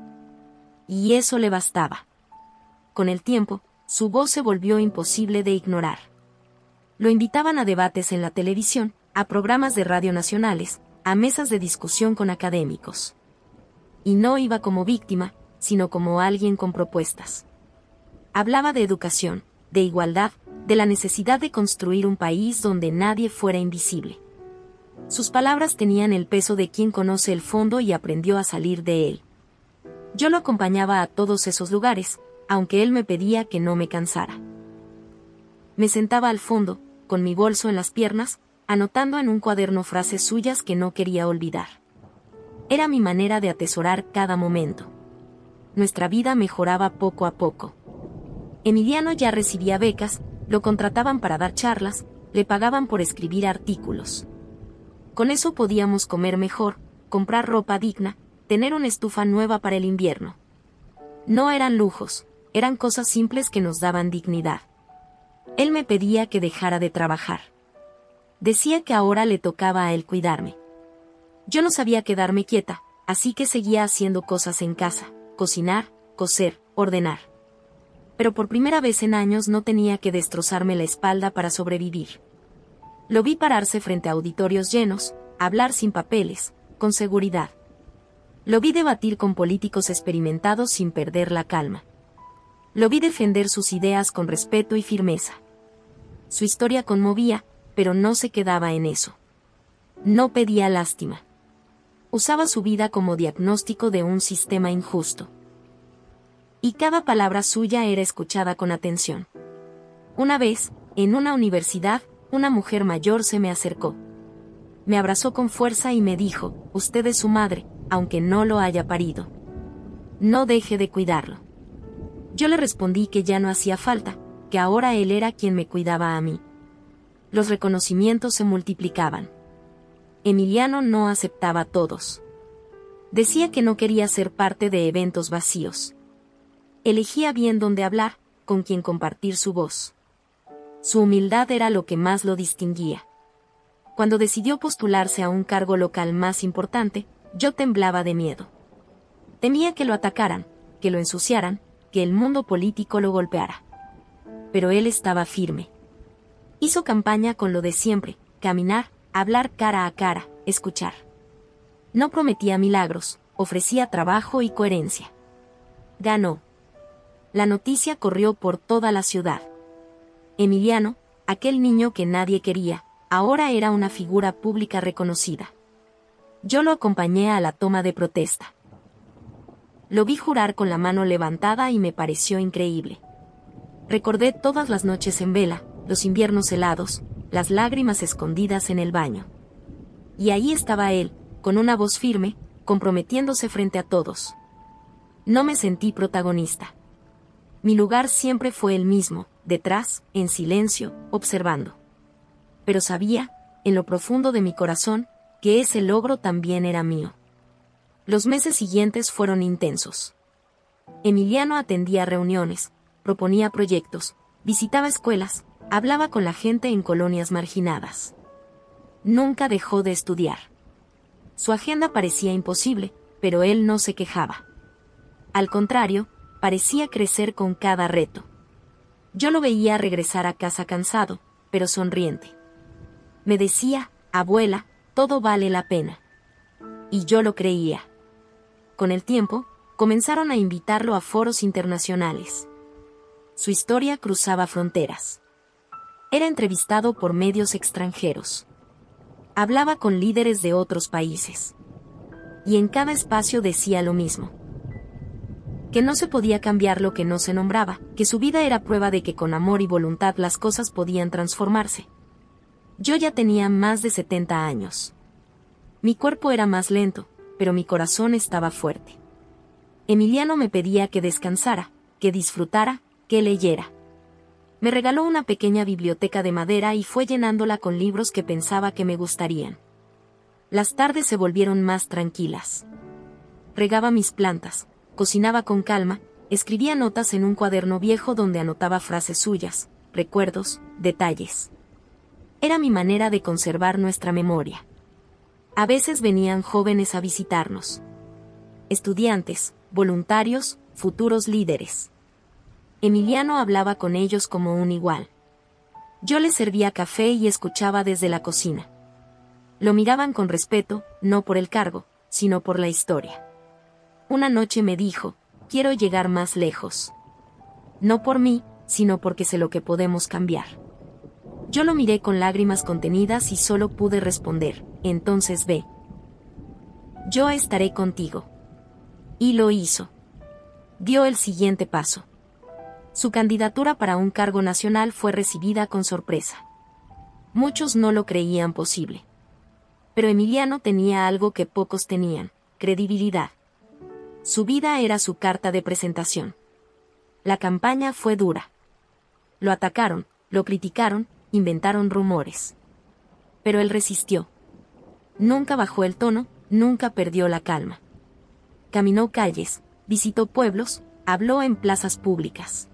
Y eso le bastaba. Con el tiempo, su voz se volvió imposible de ignorar. Lo invitaban a debates en la televisión, a programas de radio nacionales, a mesas de discusión con académicos. Y no iba como víctima, sino como alguien con propuestas. Hablaba de educación, de igualdad, de la necesidad de construir un país donde nadie fuera invisible. Sus palabras tenían el peso de quien conoce el fondo y aprendió a salir de él. Yo lo acompañaba a todos esos lugares, aunque él me pedía que no me cansara. Me sentaba al fondo, con mi bolso en las piernas, anotando en un cuaderno frases suyas que no quería olvidar. Era mi manera de atesorar cada momento. Nuestra vida mejoraba poco a poco. Emiliano ya recibía becas, lo contrataban para dar charlas, le pagaban por escribir artículos. Con eso podíamos comer mejor, comprar ropa digna, tener una estufa nueva para el invierno. No eran lujos, eran cosas simples que nos daban dignidad. Él me pedía que dejara de trabajar. Decía que ahora le tocaba a él cuidarme. Yo no sabía quedarme quieta, así que seguía haciendo cosas en casa, cocinar, coser, ordenar. Pero por primera vez en años no tenía que destrozarme la espalda para sobrevivir. Lo vi pararse frente a auditorios llenos, hablar sin papeles, con seguridad. Lo vi debatir con políticos experimentados sin perder la calma. Lo vi defender sus ideas con respeto y firmeza. Su historia conmovía, pero no se quedaba en eso. No pedía lástima. Usaba su vida como diagnóstico de un sistema injusto. Y cada palabra suya era escuchada con atención. Una vez, en una universidad, una mujer mayor se me acercó. Me abrazó con fuerza y me dijo, «Usted es su madre, aunque no lo haya parido. No deje de cuidarlo». Yo le respondí que ya no hacía falta, que ahora él era quien me cuidaba a mí. Los reconocimientos se multiplicaban. Emiliano no aceptaba a todos. Decía que no quería ser parte de eventos vacíos. Elegía bien dónde hablar, con quién compartir su voz. Su humildad era lo que más lo distinguía. Cuando decidió postularse a un cargo local más importante, yo temblaba de miedo. Temía que lo atacaran, que lo ensuciaran, que el mundo político lo golpeara. Pero él estaba firme. Hizo campaña con lo de siempre, caminar, hablar cara a cara, escuchar. No prometía milagros, ofrecía trabajo y coherencia. Ganó. La noticia corrió por toda la ciudad. Emiliano, aquel niño que nadie quería, ahora era una figura pública reconocida. Yo lo acompañé a la toma de protesta. Lo vi jurar con la mano levantada y me pareció increíble. Recordé todas las noches en vela, los inviernos helados, las lágrimas escondidas en el baño. Y ahí estaba él, con una voz firme, comprometiéndose frente a todos. No me sentí protagonista. Mi lugar siempre fue el mismo, detrás, en silencio, observando. Pero sabía, en lo profundo de mi corazón, que ese logro también era mío. Los meses siguientes fueron intensos. Emiliano atendía reuniones, proponía proyectos, visitaba escuelas, hablaba con la gente en colonias marginadas. Nunca dejó de estudiar. Su agenda parecía imposible, pero él no se quejaba. Al contrario, parecía crecer con cada reto. Yo lo veía regresar a casa cansado, pero sonriente. Me decía, «Abuela, todo vale la pena». Y yo lo creía. Con el tiempo, comenzaron a invitarlo a foros internacionales. Su historia cruzaba fronteras. Era entrevistado por medios extranjeros. Hablaba con líderes de otros países. Y en cada espacio decía lo mismo. Que no se podía cambiar lo que no se nombraba, que su vida era prueba de que con amor y voluntad las cosas podían transformarse. Yo ya tenía más de 70 años. Mi cuerpo era más lento, pero mi corazón estaba fuerte. Emiliano me pedía que descansara, que disfrutara, que leyera. Me regaló una pequeña biblioteca de madera y fue llenándola con libros que pensaba que me gustarían. Las tardes se volvieron más tranquilas. Regaba mis plantas, cocinaba con calma, escribía notas en un cuaderno viejo donde anotaba frases suyas, recuerdos, detalles. Era mi manera de conservar nuestra memoria. A veces venían jóvenes a visitarnos. Estudiantes, voluntarios, futuros líderes. Emiliano hablaba con ellos como un igual. Yo les servía café y escuchaba desde la cocina. Lo miraban con respeto, no por el cargo, sino por la historia. Una noche me dijo, «Quiero llegar más lejos. No por mí, sino porque sé lo que podemos cambiar». Yo lo miré con lágrimas contenidas y solo pude responder, «Entonces ve. Yo estaré contigo». Y lo hizo. Dio el siguiente paso. Su candidatura para un cargo nacional fue recibida con sorpresa. Muchos no lo creían posible. Pero Emiliano tenía algo que pocos tenían, credibilidad. Su vida era su carta de presentación. La campaña fue dura. Lo atacaron, lo criticaron, inventaron rumores. Pero él resistió. Nunca bajó el tono, nunca perdió la calma. Caminó calles, visitó pueblos, habló en plazas públicas.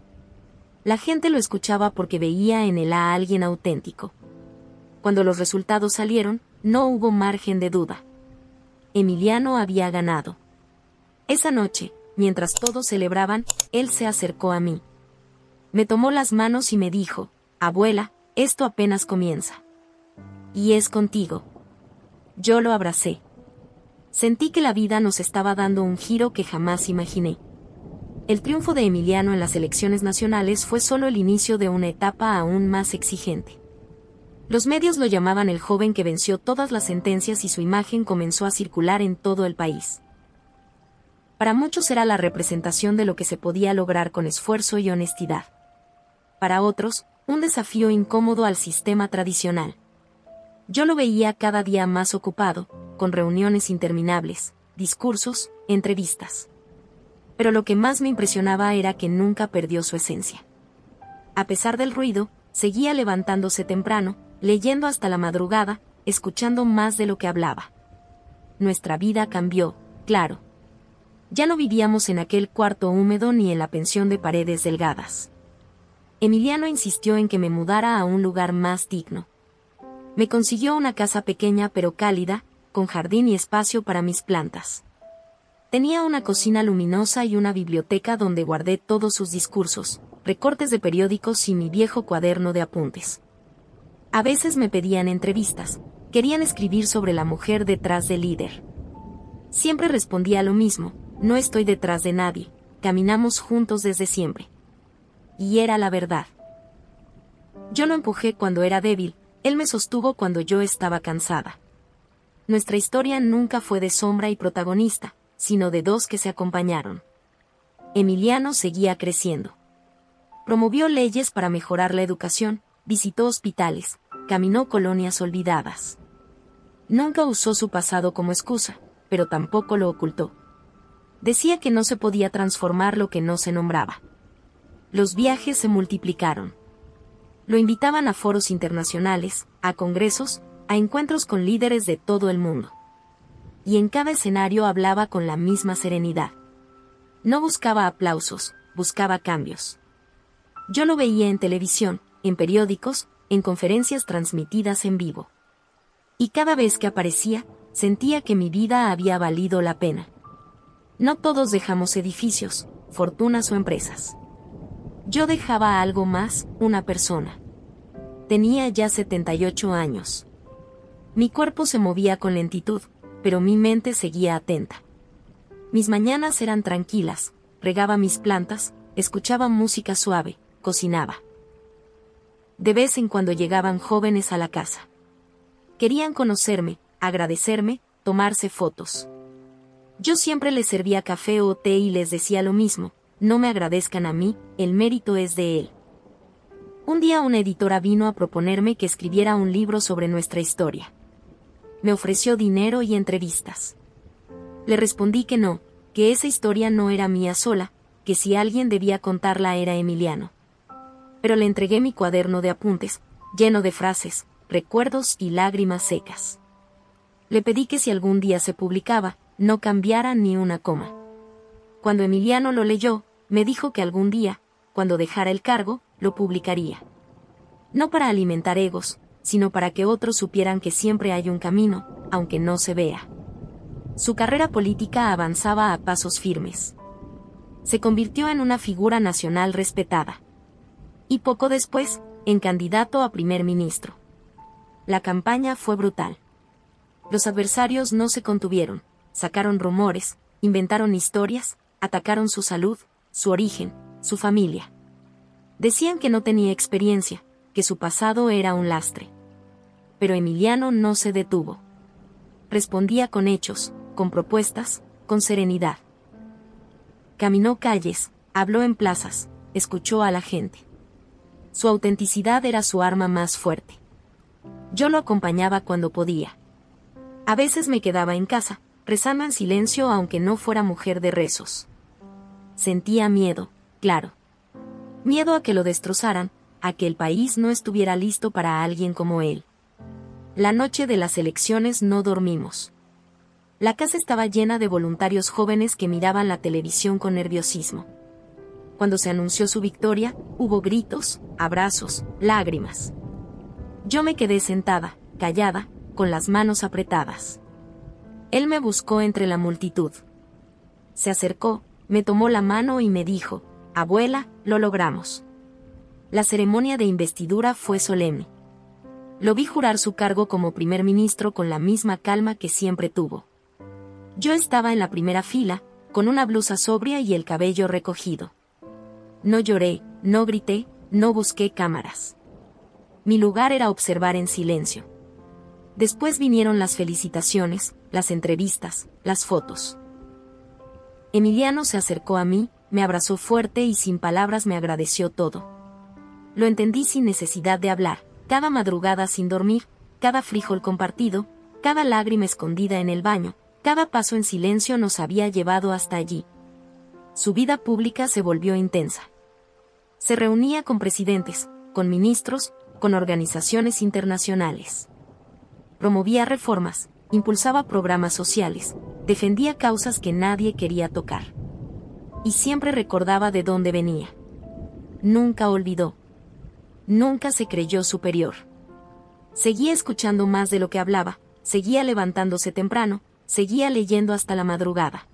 La gente lo escuchaba porque veía en él a alguien auténtico. Cuando los resultados salieron, no hubo margen de duda. Emiliano había ganado. Esa noche, mientras todos celebraban, él se acercó a mí. Me tomó las manos y me dijo: «Abuela, esto apenas comienza. Y es contigo». Yo lo abracé. Sentí que la vida nos estaba dando un giro que jamás imaginé. El triunfo de Emiliano en las elecciones nacionales fue solo el inicio de una etapa aún más exigente. Los medios lo llamaban el joven que venció todas las sentencias y su imagen comenzó a circular en todo el país. Para muchos era la representación de lo que se podía lograr con esfuerzo y honestidad. Para otros, un desafío incómodo al sistema tradicional. Yo lo veía cada día más ocupado, con reuniones interminables, discursos, entrevistas. Pero lo que más me impresionaba era que nunca perdió su esencia. A pesar del ruido, seguía levantándose temprano, leyendo hasta la madrugada, escuchando más de lo que hablaba. Nuestra vida cambió, claro. Ya no vivíamos en aquel cuarto húmedo ni en la pensión de paredes delgadas. Emiliano insistió en que me mudara a un lugar más digno. Me consiguió una casa pequeña pero cálida, con jardín y espacio para mis plantas. Tenía una cocina luminosa y una biblioteca donde guardé todos sus discursos, recortes de periódicos y mi viejo cuaderno de apuntes. A veces me pedían entrevistas, querían escribir sobre la mujer detrás del líder. Siempre respondía lo mismo: no estoy detrás de nadie, caminamos juntos desde siempre. Y era la verdad. Yo lo empujé cuando era débil, él me sostuvo cuando yo estaba cansada. Nuestra historia nunca fue de sombra y protagonista, sino de dos que se acompañaron. Emiliano seguía creciendo. Promovió leyes para mejorar la educación, visitó hospitales, caminó colonias olvidadas. Nunca usó su pasado como excusa, pero tampoco lo ocultó. Decía que no se podía transformar lo que no se nombraba. Los viajes se multiplicaron. Lo invitaban a foros internacionales, a congresos, a encuentros con líderes de todo el mundo. Y en cada escenario hablaba con la misma serenidad. No buscaba aplausos, buscaba cambios. Yo lo veía en televisión, en periódicos, en conferencias transmitidas en vivo. Y cada vez que aparecía, sentía que mi vida había valido la pena. No todos dejamos edificios, fortunas o empresas. Yo dejaba algo más, una persona. Tenía ya 78 años. Mi cuerpo se movía con lentitud, pero mi mente seguía atenta. Mis mañanas eran tranquilas, regaba mis plantas, escuchaba música suave, cocinaba. De vez en cuando llegaban jóvenes a la casa. Querían conocerme, agradecerme, tomarse fotos. Yo siempre les servía café o té y les decía lo mismo: no me agradezcan a mí, el mérito es de él. Un día una editora vino a proponerme que escribiera un libro sobre nuestra historia. Me ofreció dinero y entrevistas. Le respondí que no, que esa historia no era mía sola, que si alguien debía contarla era Emiliano. Pero le entregué mi cuaderno de apuntes, lleno de frases, recuerdos y lágrimas secas. Le pedí que si algún día se publicaba, no cambiara ni una coma. Cuando Emiliano lo leyó, me dijo que algún día, cuando dejara el cargo, lo publicaría. No para alimentar egos, sino para que otros supieran que siempre hay un camino, aunque no se vea. Su carrera política avanzaba a pasos firmes. Se convirtió en una figura nacional respetada. Y poco después, en candidato a primer ministro. La campaña fue brutal. Los adversarios no se contuvieron, sacaron rumores, inventaron historias, atacaron su salud, su origen, su familia. Decían que no tenía experiencia, que su pasado era un lastre. Pero Emiliano no se detuvo. Respondía con hechos, con propuestas, con serenidad. Caminó calles, habló en plazas, escuchó a la gente. Su autenticidad era su arma más fuerte. Yo lo acompañaba cuando podía. A veces me quedaba en casa, rezando en silencio aunque no fuera mujer de rezos. Sentía miedo, claro. Miedo a que lo destrozaran, a que el país no estuviera listo para alguien como él. La noche de las elecciones no dormimos. La casa estaba llena de voluntarios jóvenes que miraban la televisión con nerviosismo. Cuando se anunció su victoria, hubo gritos, abrazos, lágrimas. Yo me quedé sentada, callada, con las manos apretadas. Él me buscó entre la multitud. Se acercó, me tomó la mano y me dijo: «Abuela, lo logramos». La ceremonia de investidura fue solemne. Lo vi jurar su cargo como primer ministro con la misma calma que siempre tuvo. Yo estaba en la primera fila, con una blusa sobria y el cabello recogido. No lloré, no grité, no busqué cámaras. Mi lugar era observar en silencio. Después vinieron las felicitaciones, las entrevistas, las fotos. Emiliano se acercó a mí, me abrazó fuerte y sin palabras me agradeció todo. Lo entendí sin necesidad de hablar, cada madrugada sin dormir, cada frijol compartido, cada lágrima escondida en el baño, cada paso en silencio nos había llevado hasta allí. Su vida pública se volvió intensa. Se reunía con presidentes, con ministros, con organizaciones internacionales. Promovía reformas, impulsaba programas sociales, defendía causas que nadie quería tocar. Y siempre recordaba de dónde venía. Nunca olvidó. Nunca se creyó superior. Seguía escuchando más de lo que hablaba, seguía levantándose temprano, seguía leyendo hasta la madrugada.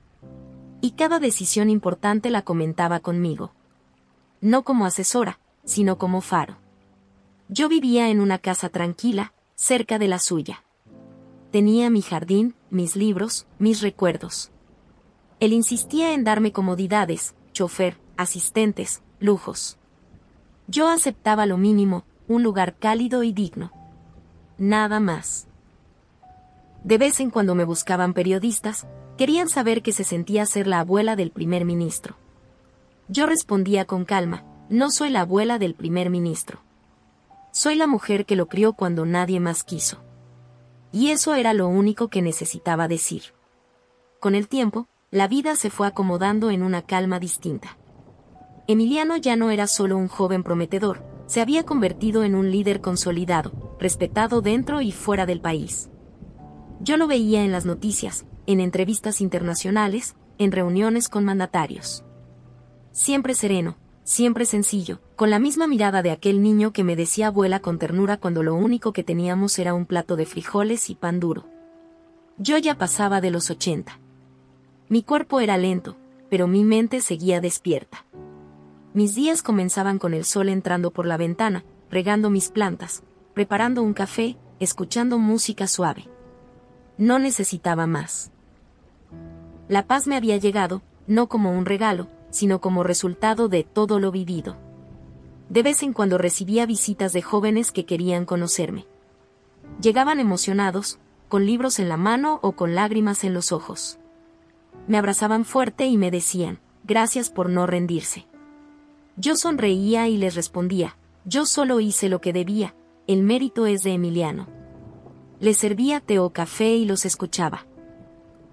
Y cada decisión importante la comentaba conmigo. No como asesora, sino como faro. Yo vivía en una casa tranquila, cerca de la suya. Tenía mi jardín, mis libros, mis recuerdos. Él insistía en darme comodidades, chofer, asistentes, lujos. Yo aceptaba lo mínimo, un lugar cálido y digno. Nada más. De vez en cuando me buscaban periodistas, querían saber qué se sentía ser la abuela del primer ministro. Yo respondía con calma: no soy la abuela del primer ministro. Soy la mujer que lo crió cuando nadie más quiso. Y eso era lo único que necesitaba decir. Con el tiempo, la vida se fue acomodando en una calma distinta. Emiliano ya no era solo un joven prometedor, se había convertido en un líder consolidado, respetado dentro y fuera del país. Yo lo veía en las noticias, en entrevistas internacionales, en reuniones con mandatarios. Siempre sereno, siempre sencillo, con la misma mirada de aquel niño que me decía abuela con ternura cuando lo único que teníamos era un plato de frijoles y pan duro. Yo ya pasaba de los 80. Mi cuerpo era lento, pero mi mente seguía despierta. Mis días comenzaban con el sol entrando por la ventana, regando mis plantas, preparando un café, escuchando música suave. No necesitaba más. La paz me había llegado, no como un regalo, sino como resultado de todo lo vivido. De vez en cuando recibía visitas de jóvenes que querían conocerme. Llegaban emocionados, con libros en la mano o con lágrimas en los ojos. Me abrazaban fuerte y me decían: gracias por no rendirse. Yo sonreía y les respondía: yo solo hice lo que debía, el mérito es de Emiliano. Les servía té o café y los escuchaba.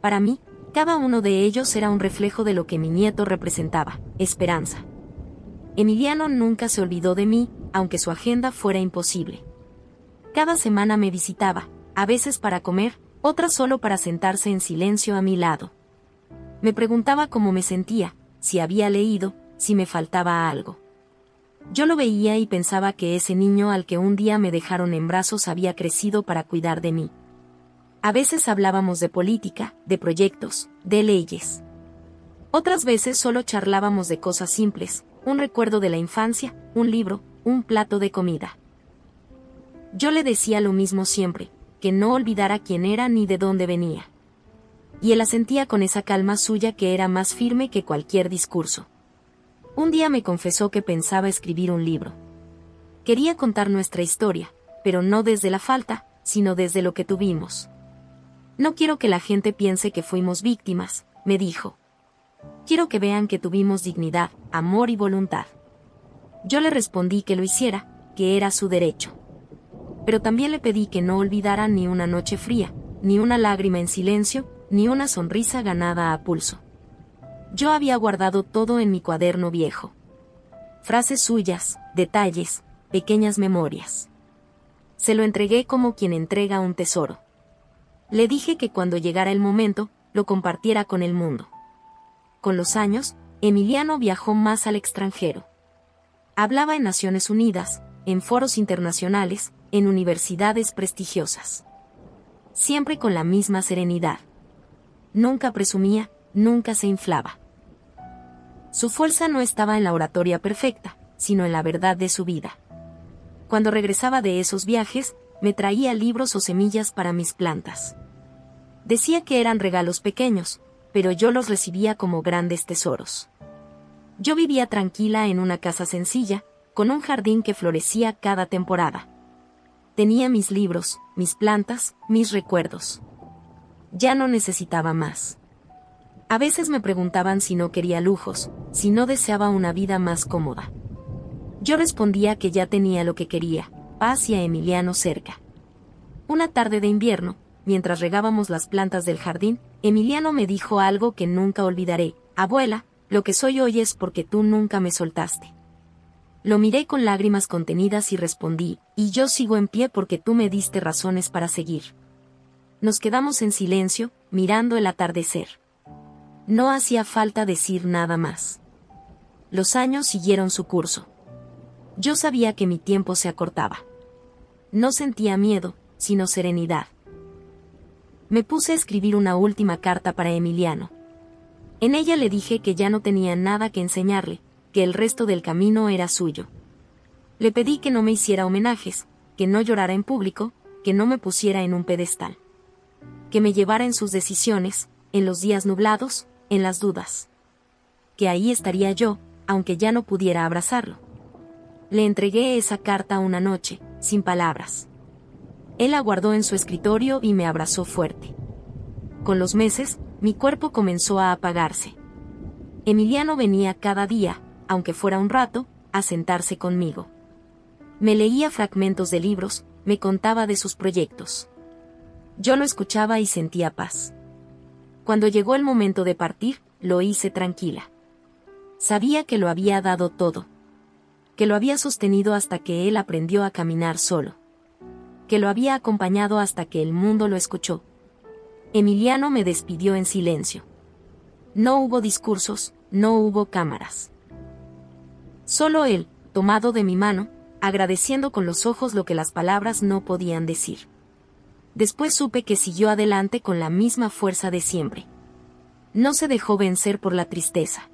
Para mí, cada uno de ellos era un reflejo de lo que mi nieto representaba: esperanza. Emiliano nunca se olvidó de mí, aunque su agenda fuera imposible. Cada semana me visitaba, a veces para comer, otras solo para sentarse en silencio a mi lado. Me preguntaba cómo me sentía, si había leído, si me faltaba algo. Yo lo veía y pensaba que ese niño al que un día me dejaron en brazos había crecido para cuidar de mí. A veces hablábamos de política, de proyectos, de leyes. Otras veces solo charlábamos de cosas simples, un recuerdo de la infancia, un libro, un plato de comida. Yo le decía lo mismo siempre, que no olvidara quién era ni de dónde venía. Y él asentía con esa calma suya que era más firme que cualquier discurso. Un día me confesó que pensaba escribir un libro. Quería contar nuestra historia, pero no desde la falta, sino desde lo que tuvimos. No quiero que la gente piense que fuimos víctimas, me dijo. Quiero que vean que tuvimos dignidad, amor y voluntad. Yo le respondí que lo hiciera, que era su derecho. Pero también le pedí que no olvidara ni una noche fría, ni una lágrima en silencio, ni una sonrisa ganada a pulso. Yo había guardado todo en mi cuaderno viejo. Frases suyas, detalles, pequeñas memorias. Se lo entregué como quien entrega un tesoro. Le dije que cuando llegara el momento, lo compartiera con el mundo. Con los años, Emiliano viajó más al extranjero. Hablaba en Naciones Unidas, en foros internacionales, en universidades prestigiosas. Siempre con la misma serenidad. nunca presumía, nunca se inflaba. Su fuerza no estaba en la oratoria perfecta, sino en la verdad de su vida. Cuando regresaba de esos viajes, me traía libros o semillas para mis plantas. Decía que eran regalos pequeños, pero yo los recibía como grandes tesoros. Yo vivía tranquila en una casa sencilla, con un jardín que florecía cada temporada. Tenía mis libros, mis plantas, mis recuerdos. Ya no necesitaba más. A veces me preguntaban si no quería lujos, si no deseaba una vida más cómoda. Yo respondía que ya tenía lo que quería, paz y a Emiliano cerca. Una tarde de invierno, mientras regábamos las plantas del jardín, Emiliano me dijo algo que nunca olvidaré: abuela, lo que soy hoy es porque tú nunca me soltaste. Lo miré con lágrimas contenidas y respondí: y yo sigo en pie porque tú me diste razones para seguir. Nos quedamos en silencio, mirando el atardecer. No hacía falta decir nada más. Los años siguieron su curso. Yo sabía que mi tiempo se acortaba. No sentía miedo, sino serenidad. Me puse a escribir una última carta para Emiliano. En ella le dije que ya no tenía nada que enseñarle, que el resto del camino era suyo. Le pedí que no me hiciera homenajes, que no llorara en público, que no me pusiera en un pedestal. Que me llevara en sus decisiones, en los días nublados, en las dudas. Que ahí estaría yo, aunque ya no pudiera abrazarlo. Le entregué esa carta una noche, sin palabras. Él la guardó en su escritorio y me abrazó fuerte. Con los meses, mi cuerpo comenzó a apagarse. Emiliano venía cada día, aunque fuera un rato, a sentarse conmigo. Me leía fragmentos de libros, me contaba de sus proyectos. Yo lo escuchaba y sentía paz. Cuando llegó el momento de partir, lo hice tranquila. Sabía que lo había dado todo. Que lo había sostenido hasta que él aprendió a caminar solo. Que lo había acompañado hasta que el mundo lo escuchó. Emiliano me despidió en silencio. No hubo discursos, no hubo cámaras. Solo él, tomado de mi mano, agradeciendo con los ojos lo que las palabras no podían decir. Después supe que siguió adelante con la misma fuerza de siempre. No se dejó vencer por la tristeza.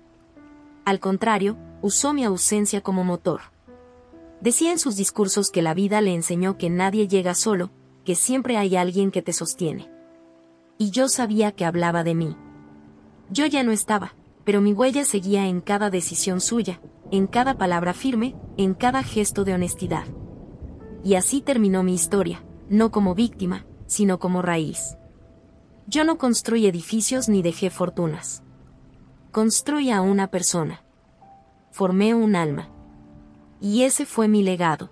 Al contrario, usó mi ausencia como motor. Decía en sus discursos que la vida le enseñó que nadie llega solo, que siempre hay alguien que te sostiene. Y yo sabía que hablaba de mí. Yo ya no estaba, pero mi huella seguía en cada decisión suya, en cada palabra firme, en cada gesto de honestidad. Y así terminó mi historia, no como víctima, sino como raíz. Yo no construí edificios ni dejé fortunas. Construí a una persona. Formé un alma. Y ese fue mi legado.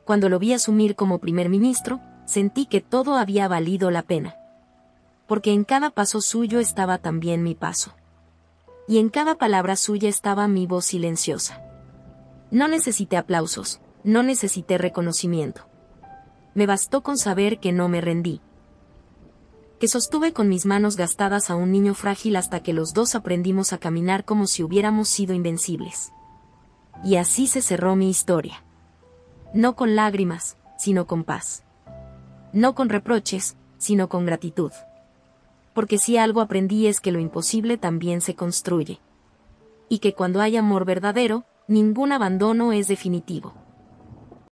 Cuando lo vi asumir como primer ministro, sentí que todo había valido la pena. Porque en cada paso suyo estaba también mi paso. Y en cada palabra suya estaba mi voz silenciosa. No necesité aplausos, no necesité reconocimiento. Me bastó con saber que no me rendí. Que sostuve con mis manos gastadas a un niño frágil hasta que los dos aprendimos a caminar como si hubiéramos sido invencibles. Y así se cerró mi historia. No con lágrimas, sino con paz. No con reproches, sino con gratitud. Porque si algo aprendí es que lo imposible también se construye. Y que cuando hay amor verdadero, ningún abandono es definitivo.